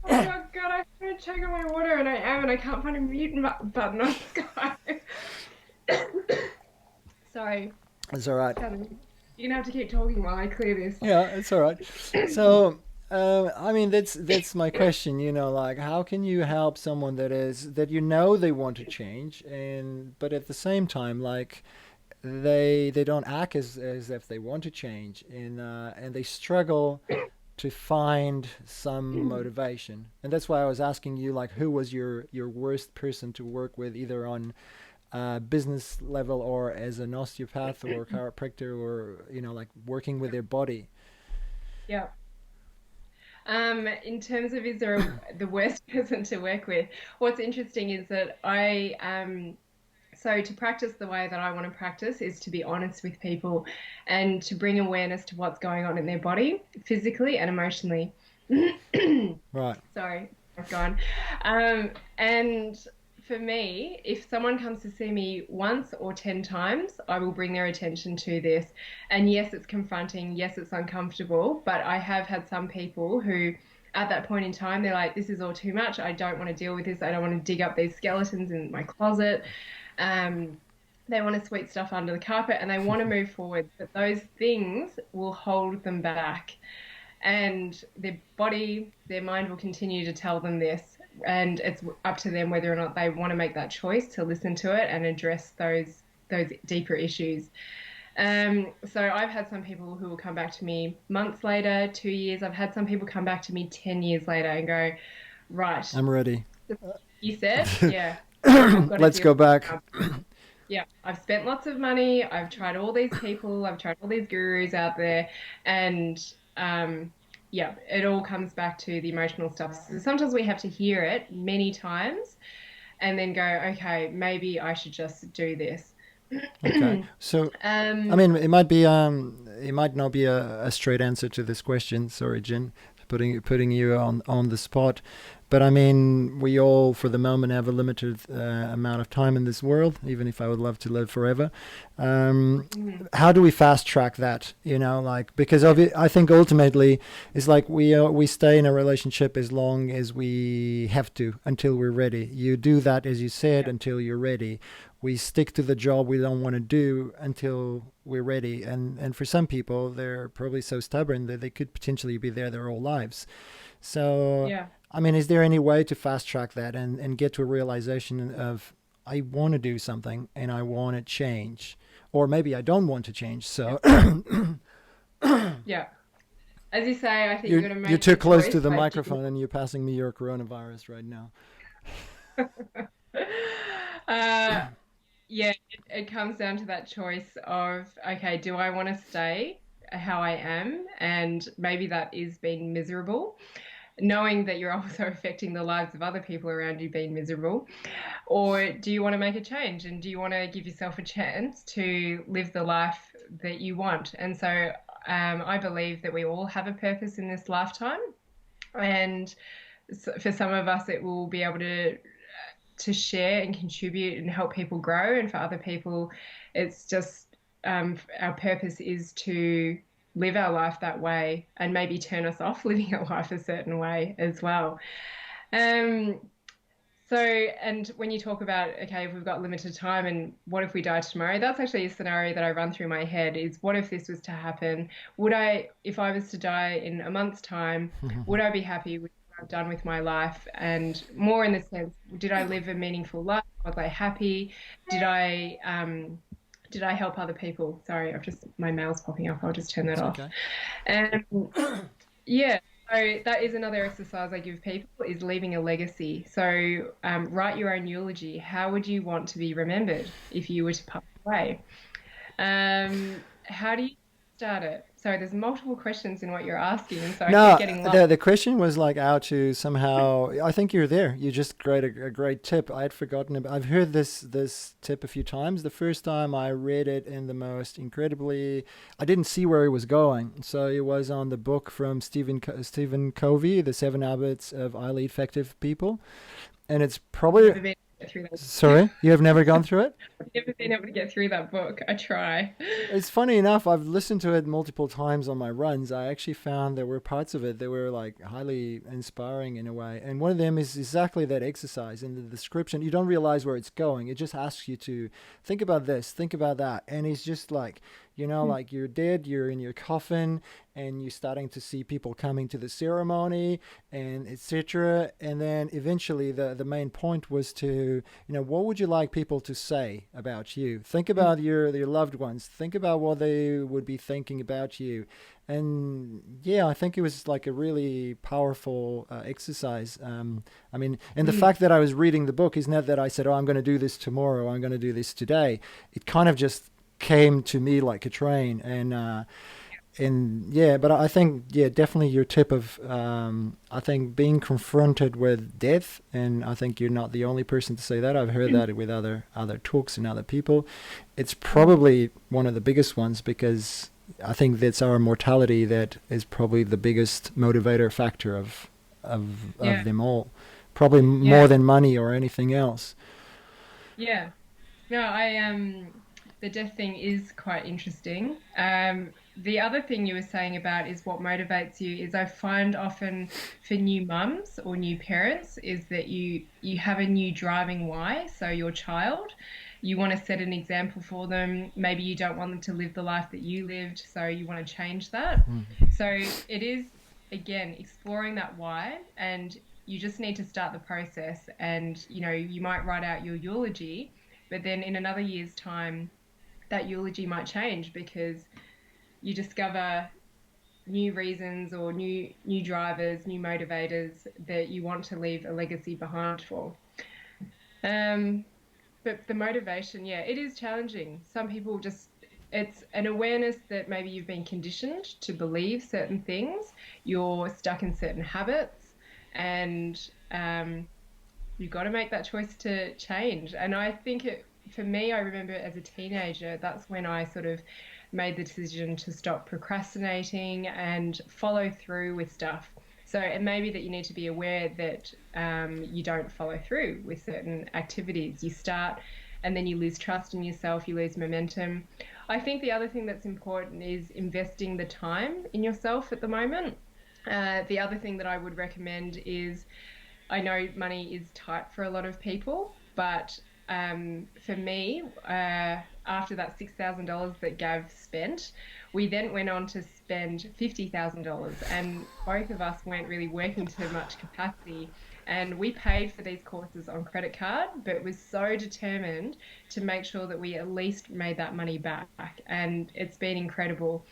Oh my God, I haven't checked on my water and I am, and I can't find a mute button on Skype. Sorry. It's all right. You're gonna have to keep talking while I clear this. Yeah, it's all right. So, I mean, that's my question. Like, how can you help someone that they want to change, but at the same time, like, they don't act as if they want to change, and they struggle to find some motivation. And that's why I was asking you, like, who was your worst person to work with, either on business level or as an osteopath or chiropractor, or like working with their body. Yeah. In terms of, is there the worst person to work with? What's interesting is that so to practice the way that I want to practice is to be honest with people and to bring awareness to what's going on in their body, physically and emotionally. Right. Sorry, I've gone. And for me, if someone comes to see me once or 10 times, I will bring their attention to this. And yes, it's confronting. Yes, it's uncomfortable. But I have had some people who, at that point in time, they're like, this is all too much. I don't want to deal with this. I don't want to dig up these skeletons in my closet. They want to sweep stuff under the carpet and they want to move forward. But those things will hold them back. And their body, their mind will continue to tell them this. And it's up to them whether or not they want to make that choice to listen to it and address those deeper issues. So I've had some people who will come back to me months later, 2 years. I've had some people come back to me 10 years later and go, right, I'm ready. you said, yeah, I've got to Let's deal go with back. it now. Yeah, I've spent lots of money. I've tried all these people. I've tried all these gurus out there, and yeah, it all comes back to the emotional stuff. So sometimes we have to hear it many times, and then go, okay, maybe I should just do this. Okay. So, I um, mean, it might not be a straight answer to this question. Sorry, Jin, putting you on the spot. But I mean, we all, for the moment, have a limited amount of time in this world, even if I would love to live forever. Mm. How do we fast track that? You know, like, because of it, I think ultimately it's like we stay in a relationship as long as we have to until we're ready. You do that, as you said, Yeah. until you're ready. We stick to the job we don't want to do until we're ready. And for some people, they're probably so stubborn that they could potentially be there their whole lives. So, Yeah. I mean, is there any way to fast track that and get to a realization of I want to do something and I want to change, or maybe I don't want to change? Yeah. So Yeah. As you say, I think you you're got to you're make too the close to choice the by doing. microphone and you're passing me your coronavirus right now. Uh, yeah, it comes down to that choice of, okay, do I want to stay how I am? And maybe that is being miserable, knowing that you're also affecting the lives of other people around you being miserable. Or do you want to make a change and do you want to give yourself a chance to live the life that you want? And so I believe that we all have a purpose in this lifetime. And for some of us, it will be able to share and contribute and help people grow. And for other people, it's just our purpose is to live our life that way and maybe turn us off living our life a certain way as well. Um, so, and when you talk about, okay, if we've got limited time and what if we die tomorrow, that's actually a scenario that I run through my head is what if this was to happen? Would I, if I was to die in a month's time, would I be happy with what I've done with my life? And more in the sense, did I live a meaningful life? Was I happy? Did I, um, did I help other people? Sorry, I've just, my mail's popping up. I'll just turn that It's off. okay. And yeah, so that is another exercise I give people is leaving a legacy. So write your own eulogy. How would you want to be remembered if you were to pass away? How do you start it? So there's multiple questions in what you're asking, and so I keep No, getting lost. the question was like how to somehow. I think you're there. You just great a great tip. I had forgotten about. I've heard this tip a few times. The first time I read it in the most incredibly, I didn't see where it was going. So it was on the book from Stephen Covey, The Seven Habits of Highly Effective People, and it's probably. Never been able to get through that. Sorry, you have never gone through it. Never been able to get through that book. I try. It's funny enough, I've listened to it multiple times on my runs. I actually found there were parts of it that were like highly inspiring in a way. And one of them is exactly that exercise in the description. You don't realize where it's going. It just asks you to think about this, think about that. And it's just like, like you're dead, you're in your coffin, and you're starting to see people coming to the ceremony and etc. And then eventually the main point was to, what would you like people to say about you? Think about your loved ones. Think about what they would be thinking about you. And yeah, I think it was like a really powerful exercise. I mean, and the Mm, fact that I was reading the book is not that I said, "Oh, I'm going to do this tomorrow. I'm going to do this today." It kind of just came to me like a train, and yeah, but I think yeah, definitely your tip of I think being confronted with death, and I think you're not the only person to say that. I've heard that with other talks and other people. It's mm, probably one of the biggest ones because I think that's our mortality that is probably the biggest motivator factor of yeah, them all. Probably more yeah, than money or anything else. yeah. No, the death thing is quite interesting. The other thing you were saying about is what motivates you is I find often for new mums or new parents is that you have a new driving why. So your child, you want to set an example for them. Maybe you don't want them to live the life that you lived, so you want to change that. Mm. So it is again exploring that why, and you just need to start the process. And you might write out your eulogy, but then in another year's time, that eulogy might change because you discover new reasons or new drivers, new motivators that you want to leave a legacy behind for. Um, but the motivation, yeah, it is challenging. Some people just it's an awareness that maybe you've been conditioned to believe certain things, you're stuck in certain habits, and you've got to make that choice to change. And I think for me, I remember as a teenager, that's when I sort of made the decision to stop procrastinating and follow through with stuff. So it may be that you need to be aware that you don't follow through with certain activities. You start and then you lose trust in yourself, you lose momentum. I think the other thing that's important is investing the time in yourself at the moment. The other thing that I would recommend is I know money is tight for a lot of people, but for me, after that $6,000 that Gav spent, we then went on to spend $50,000, and both of us weren't really working to much capacity. And we paid for these courses on credit card, but was so determined to make sure that we at least made that money back. And it's been incredible.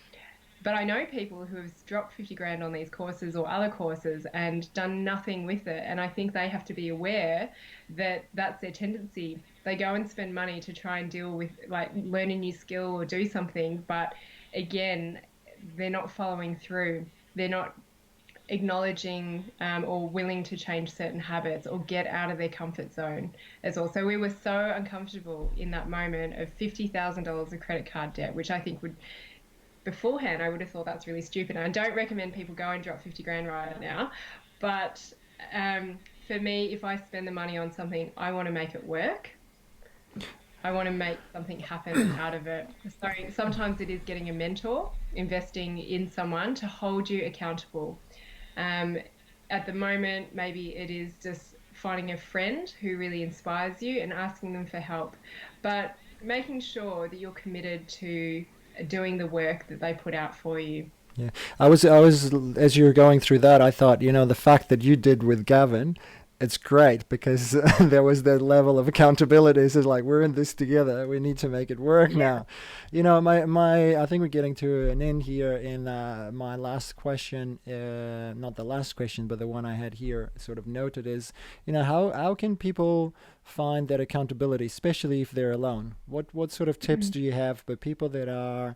But I know people who have dropped 50 grand on these courses or other courses and done nothing with it. And I think they have to be aware that that's their tendency. They go and spend money to try and deal with like learn a new skill or do something. But again, they're not following through. They're not acknowledging or willing to change certain habits or get out of their comfort zone as well. So we were so uncomfortable in that moment of $50,000 of credit card debt, which I think would beforehand, I would have thought that's really stupid. And I don't recommend people go and drop 50 grand right now. But for me, if I spend the money on something, I want to make it work. I want to make something happen out of it. So sometimes it is getting a mentor, investing in someone to hold you accountable. Um, at the moment, maybe it is just finding a friend who really inspires you and asking them for help, but making sure that you're committed to doing the work that they put out for you. Yeah, I was, as you were going through that, I thought, the fact that you did with Gavin, it's great because there was that level of accountability. It's just like, we're in this together. We need to make it work Yeah. now. I think we're getting to an end here. In my last question, not the last question, but the one I had here sort of noted is, how can people find that accountability, especially if they're alone? What sort of tips do you have for people that are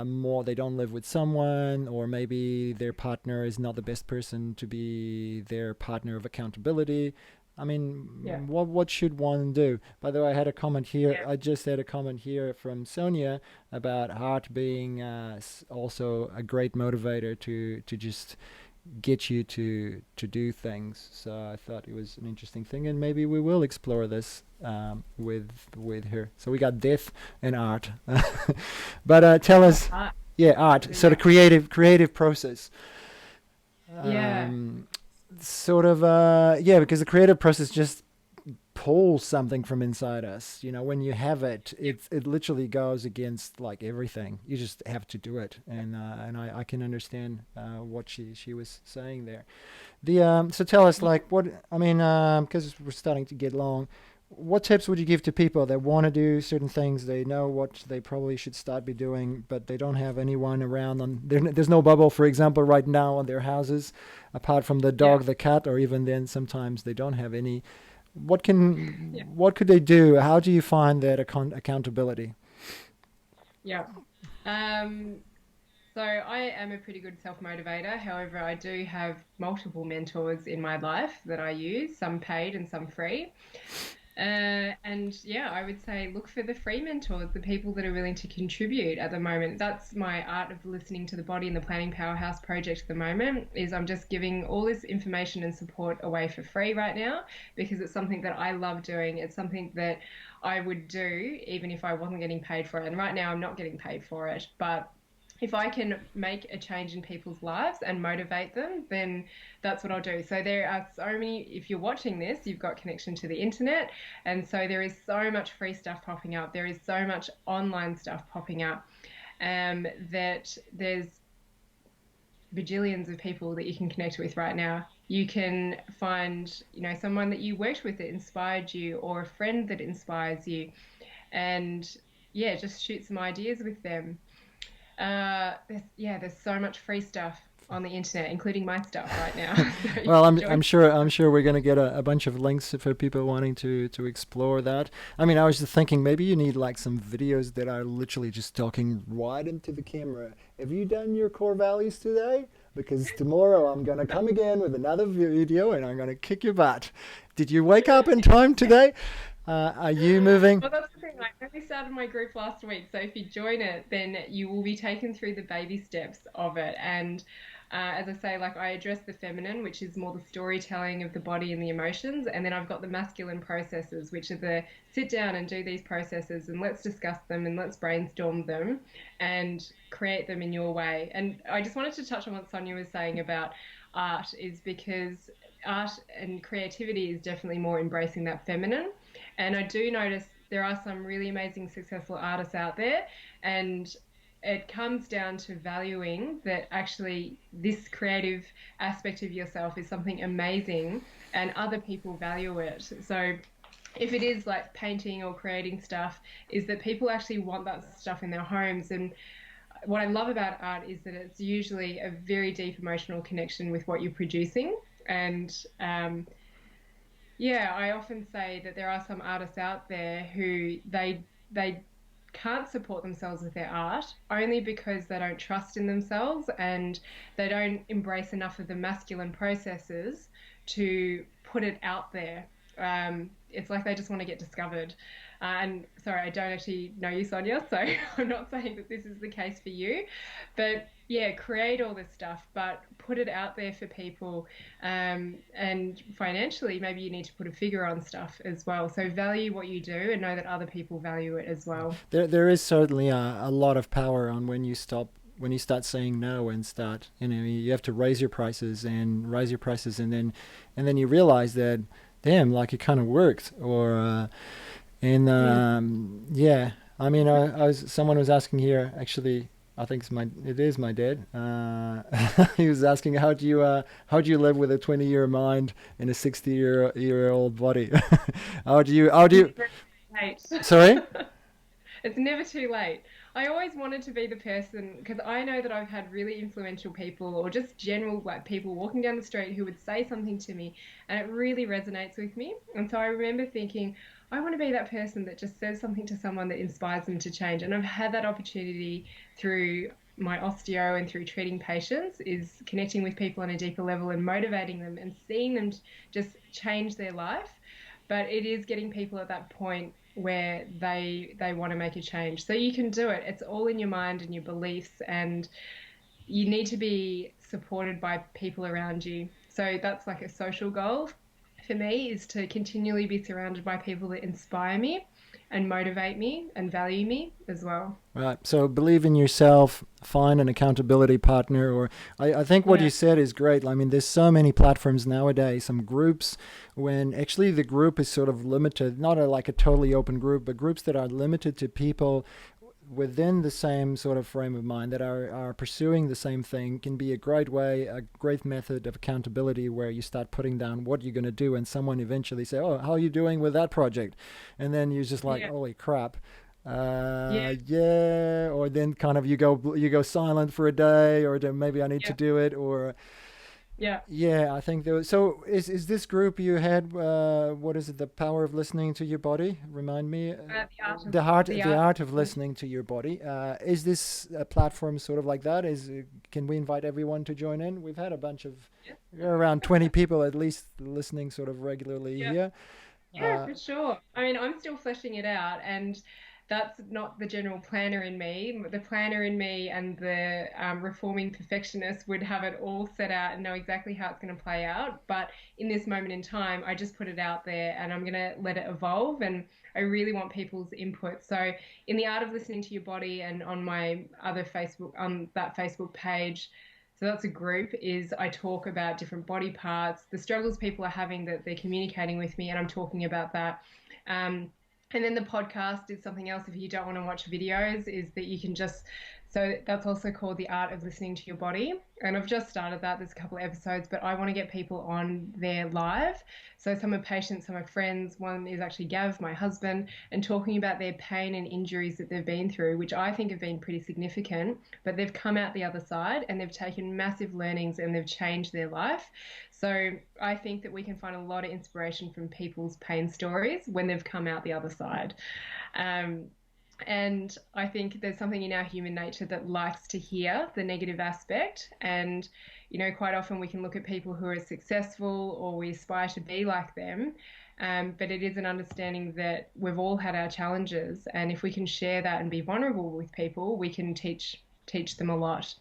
more they don't live with someone, or maybe their partner is not the best person to be their partner of accountability? I Yeah. mean, what should one do? By the way, I had a comment here. Yeah. I just had a comment here from Sonia about art being also a great motivator to just get you to do things. So I thought it was an interesting thing, and maybe we will explore this with her. So we got death and art, but tell us, yeah, art. So the Yeah. creative process, Yeah. um, sort of, yeah, because the creative process just pull something from inside us. When you have it, it literally goes against like everything. You just have to do it, and I can understand what she was saying there. The So tell us, like, what I mean, because we're starting to get long. What tips would you give to people that want to do certain things? They know what they probably should start be doing, but they don't have anyone around. There's no bubble, for example, right now on their houses, apart from the Yeah. dog, the cat, or even then sometimes they don't have any. Yeah. What could they do? How do you find that accountability? Yeah. Um, so I am a pretty good self-motivator. However, I do have multiple mentors in my life that I use, some paid and some free. And yeah, I would say look for the free mentors, the people that are willing to contribute at the moment. That's my art of listening to the body and the planning powerhouse project at the moment is I'm just giving all this information and support away for free right now because it's something that I love doing. It's something that I would do even if I wasn't getting paid for it. And right now I'm not getting paid for it, but if I can make a change in people's lives and motivate them, then that's what I'll do. So there are so many, if you're watching this, you've got connection to the internet. And so there is so much free stuff popping up. There is so much online stuff popping up that there's bajillions of people that you can connect with right now. You can find, someone that you worked with that inspired you or a friend that inspires you. And yeah, just shoot some ideas with them. There's so much free stuff on the internet, including my stuff right now. So if Well, you I'm join, sure we're gonna get a bunch of links for people wanting to explore that. I mean, I was just thinking maybe you need like some videos that are literally just talking right into the camera. Have you done your core values today? Because tomorrow I'm gonna come again with another video and I'm gonna kick your butt. Did you wake up in time today? Are you moving? well, that's the thing. I only started my group last week, so if you join it, then you will be taken through the baby steps of it. And As I say, like I address the feminine, which is more the storytelling of the body and the emotions, and then I've got the masculine processes, which are the sit down and do these processes and let's discuss them and let's brainstorm them and create them in your way. And I just wanted to touch on what Sonia was saying about art, is because art and creativity is definitely more embracing that feminine. And I do notice there are some really amazing, successful artists out there, and it comes down to valuing that actually this creative aspect of yourself is something amazing and other people value it. So if it is like painting or creating stuff, is that people actually want that stuff in their homes. And what I love about art is that it's usually a very deep emotional connection with what you're producing. And yeah, I often say that there are some artists out there who they can't support themselves with their art only because they don't trust in themselves and they don't embrace enough of the masculine processes to put it out there. It's like they just want to get discovered. And sorry, I don't actually know you, Sonia, so I'm not saying that this is the case for you. But yeah, create all this stuff, but put it out there for people. And financially, maybe you need to put a figure on stuff as well. So value what you do and know that other people value it as well. There is certainly a lot of power on when you start saying no and start, you have to raise your prices and raise your prices, and then you realize that, damn, like it kind of worked. Or and Mm. yeah, I mean, someone was asking here, actually. I think it is my dad. He was asking, how do you live with a 20-year mind in a 60-year old body? How do you, Right. sorry? It's never too late. I always wanted to be the person because I know that I've had really influential people or just general like people walking down the street who would say something to me and it really resonates with me. And so I remember thinking, I want to be that person that just says something to someone that inspires them to change. And I've had that opportunity through my osteo and through treating patients is connecting with people on a deeper level and motivating them and seeing them just change their life, but it is getting people at that point where they want to make a change. So you can do it. It's all in your mind and your beliefs, and you need to be supported by people around you. So that's like a social goal for me, is to continually be surrounded by people that inspire me and motivate me and value me as well. Right. So believe in yourself, find an accountability partner. Or I think what you Yeah. said is great. I mean, there's so many platforms nowadays, some groups, when actually the group is sort of limited, not like a totally open group, but groups that are limited to people within the same sort of frame of mind that are pursuing the same thing can be a great way, a great method of accountability where you start putting down what you're going to do and someone eventually say, oh, how are you doing with that project? And then you're just like, Yeah. holy crap. Yeah. Yeah, or then kind of you go silent for a day, or then maybe I need to Yeah. do it, or Yeah. yeah, I think there was. So is this group you had? What is it? The power of listening to your body. Remind me. The art of the The art. art of listening to your body. Is this a platform sort of like that? Can we invite everyone to join in? We've had a bunch of Yeah. around 20 people at least listening sort of regularly Yeah. here. Yeah, Uh, for sure. I mean, I'm still fleshing it out, and that's not the general planner in me. The planner in me and the reforming perfectionist would have it all set out and know exactly how it's going to play out. But in this moment in time, I just put it out there and I'm going to let it evolve. And I really want people's input. So, in the art of listening to your body, and on my other Facebook, on that Facebook page, so that's a group, is I talk about different body parts, the struggles people are having that they're communicating with me, and I'm talking about that. And then the podcast is something else. If you don't want to watch videos, is that you can just, so that's also called the art of listening to your body. And I've just started that. There's a couple of episodes, but I want to get people on there live. So some are patients, some are friends. One is actually Gav, my husband, and talking about their pain and injuries that they've been through, which I think have been pretty significant, but they've come out the other side and they've taken massive learnings and they've changed their life. So I think that we can find a lot of inspiration from people's pain stories when they've come out the other side. Um, and I think there's something in our human nature that likes to hear the negative aspect. And, quite often we can look at people who are successful or we aspire to be like them. But it is an understanding that we've all had our challenges. And if we can share that and be vulnerable with people, we can teach them a lot.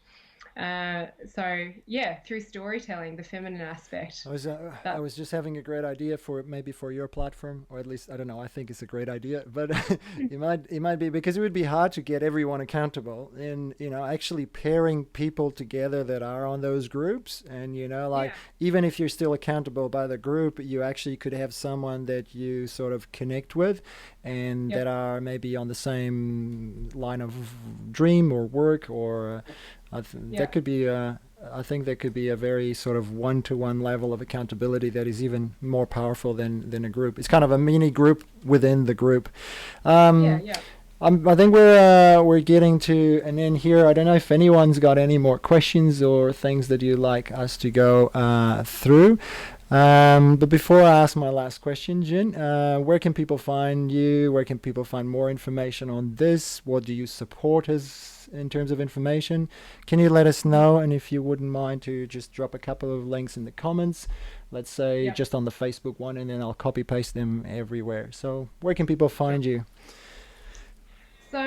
So yeah, through storytelling, the feminine aspect. I That was just having a great idea for maybe for your platform, or at least I don't know. I think it's a great idea, but it might be because it would be hard to get everyone accountable, and actually pairing people together that are on those groups, and like yeah, even if you're still accountable by the group, you actually could have someone that you sort of connect with, and that yep, are maybe on the same line of dream or work, or that yeah. could be. I think there could be a very sort of one-to-one level of accountability that is even more powerful than a group. It's kind of a mini group within the group. Yeah, Um, yeah. I think we're getting to an end here. I don't know if anyone's got any more questions or things that you'd like us to go through. But before I ask my last question, Jin, where can people find you? Where can people find more information on this? What do you support as in terms of information? Can you let us know? And if you wouldn't mind to just drop a couple of links in the comments, let's say Yep. just on the Facebook one, and then I'll copy paste them everywhere. So where can people Sure. find you? So,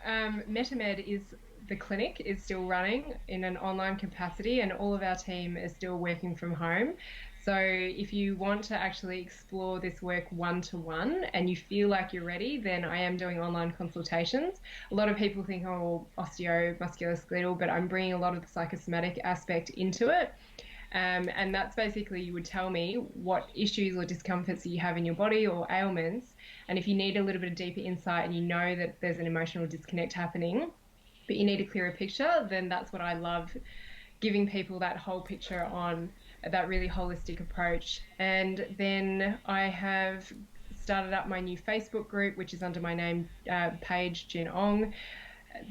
MetaMed is the clinic is still running in an online capacity, and all of our team is still working from home. So, if you want to actually explore this work one to one and you feel like you're ready, then I am doing online consultations. A lot of people think, oh, osteo, musculoskeletal, but I'm bringing a lot of the psychosomatic aspect into it. And that's basically you would tell me what issues or discomforts that you have in your body or ailments. And if you need a little bit of deeper insight and you know that there's an emotional disconnect happening, but you need a clearer picture, then that's what I love giving people that whole picture on that really holistic approach. And then I have started up my new Facebook group, which is under my name page, Jin Ong.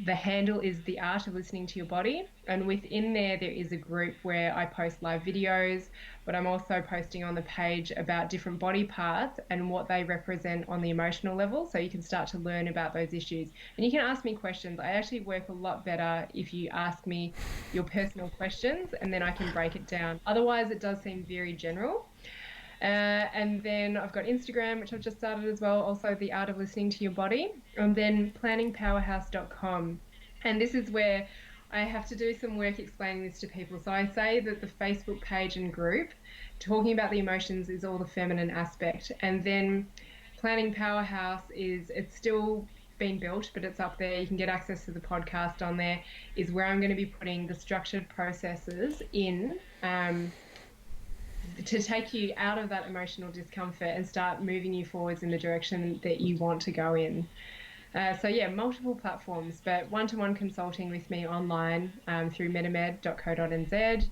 The handle is the art of listening to your body, and within there is a group where I post live videos, but I'm also posting on the page about different body parts and what they represent on the emotional level, so you can start to learn about those issues and you can ask me questions. I actually work a lot better if you ask me your personal questions and then I can break it down. Otherwise it does seem very general. And then I've got Instagram, which I've just started as well, also the art of listening to your body, and then planningpowerhouse.com. And this is where I have to do some work explaining this to people. So I say that the Facebook page and group, talking about the emotions, is all the feminine aspect. And then Planning Powerhouse is it's still being built, but it's up there. You can get access to the podcast on there, is where I'm going to be putting the structured processes in. To take you out of that emotional discomfort and start moving you forwards in the direction that you want to go in. So yeah, multiple platforms, but one-to-one consulting with me online through metamed.co.nz.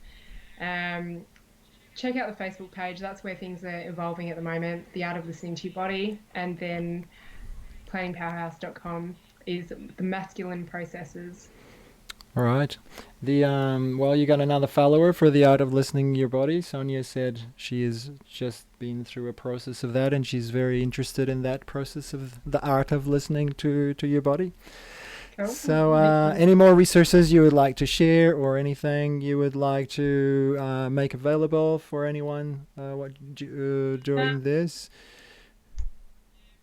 Check out the Facebook page. That's where things are evolving at the moment. The art of listening to your body, and then planningpowerhouse.com is the masculine processes. All right. Well, you got another follower for the art of listening to your body. Sonia said she has just been through a process of that, and she's very interested in that process of the art of listening to your body. Cool. So, Thank you. any more resources you would like to share, or anything you would like to make available for anyone during this?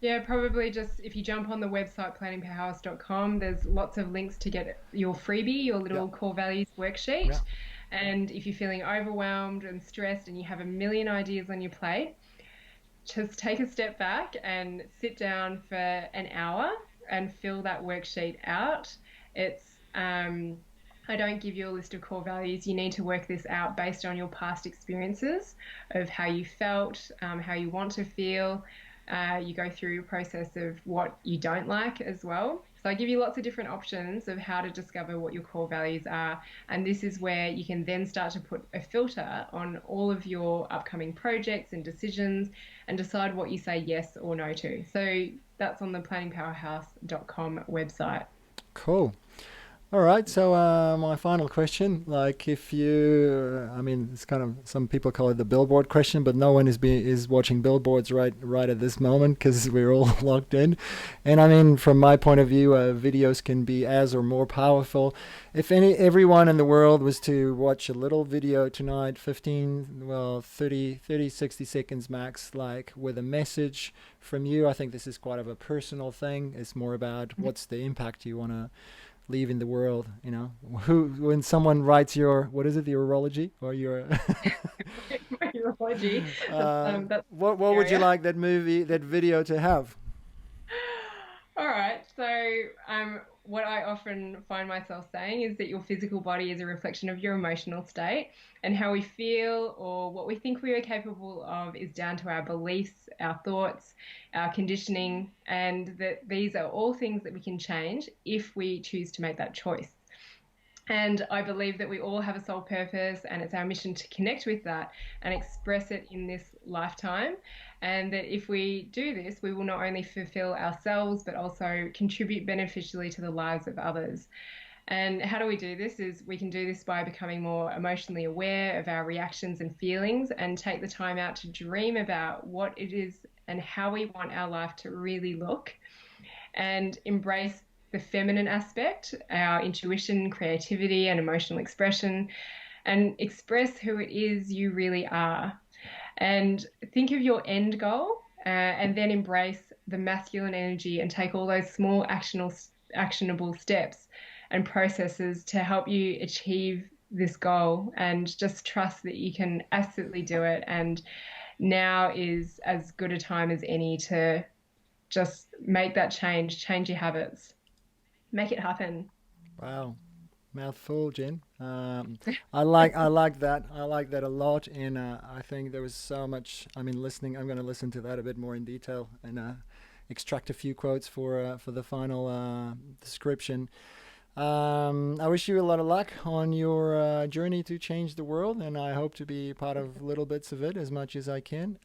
Yeah, probably just if you jump on the website planningpowerhouse.com, there's lots of links to get your freebie, your Yeah. little core values Yeah. worksheet. And if you're feeling overwhelmed and stressed and you have a million ideas on your plate, just take a step back and sit down for an hour and fill that worksheet out. It's I don't give you a list of core values. You need to work this out based on your past experiences of how you felt, how you want to feel. You go through a process of what you don't like as well. So I give you lots of different options of how to discover what your core values are. And this is where you can then start to put a filter on all of your upcoming projects and decisions and decide what you say yes or no to. So that's on the planningpowerhouse.com website. Cool. All right. So my final question, like, if you, I mean, it's kind of some people call it the billboard question, but no one is watching billboards right at this moment because we're all locked in. And I mean, from my point of view, videos can be as or more powerful. If everyone in the world was to watch a little video tonight, 15, well, 30, 60 seconds max, like with a message from you, I think this is quite of a personal thing. It's more about what's the impact you want to leave in the world? You know, who when someone writes your, what is it, the urology or your My urology. That's what the would you area. like that movie, that video to have? All right. So, what I often find myself saying is that your physical body is a reflection of your emotional state, and how we feel or what we think we are capable of is down to our beliefs, our thoughts, our conditioning, and that these are all things that we can change if we choose to make that choice. And I believe that we all have a soul purpose, and it's our mission to connect with that and express it in this lifetime. And that if we do this, we will not only fulfill ourselves, but also contribute beneficially to the lives of others. And how do we do this? Is we can do this by becoming more emotionally aware of our reactions and feelings and take the time out to dream about what it is and how we want our life to really look, and embrace the feminine aspect, our intuition, creativity, and emotional expression, and express who it is you really are. And think of your end goal, and then embrace the masculine energy and take all those small actionable steps and processes to help you achieve this goal, and just trust that you can absolutely do it. And now is as good a time as any to just make that change your habits, make it happen. Wow, mouthful, Jen. I like that. I like that a lot, and I think there was so much. I mean, listening. I'm going to listen to that a bit more in detail and extract a few quotes for the final description. I wish you a lot of luck on your journey to change the world, and I hope to be part of little bits of it as much as I can.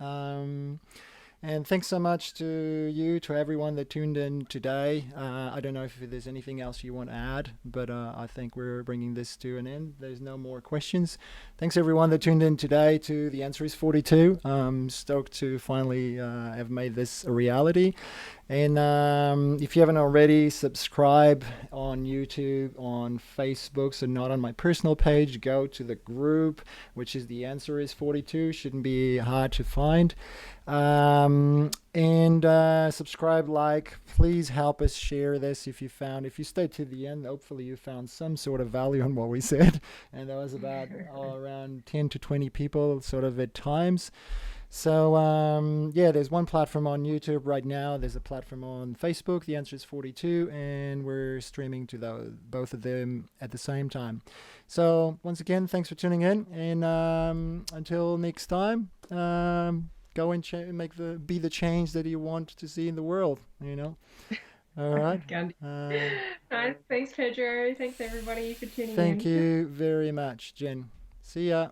And thanks so much to you, to everyone that tuned in today. I don't know if there's anything else you want to add, but I think we're bringing this to an end. There's no more questions. Thanks everyone that tuned in today to The Answer is 42. I'm stoked to finally have made this a reality. And if you haven't already, subscribe on YouTube, on Facebook, so not on my personal page. Go to the group, which is The Answer is 42. Shouldn't be hard to find. And subscribe, like. Please help us share this if you stayed to the end. Hopefully you found some sort of value on what we said. And that was about around 10 to 20 people sort of at times. So yeah, there's one platform on YouTube right now. There's a platform on Facebook. The Answer is 42, and we're streaming to both of them at the same time. So once again, thanks for tuning in, and until next time, go and be the change that you want to see in the world. All right. Nice. Thanks, Pedro. Thanks, everybody, for tuning Thank in. you very much, Jen. See ya.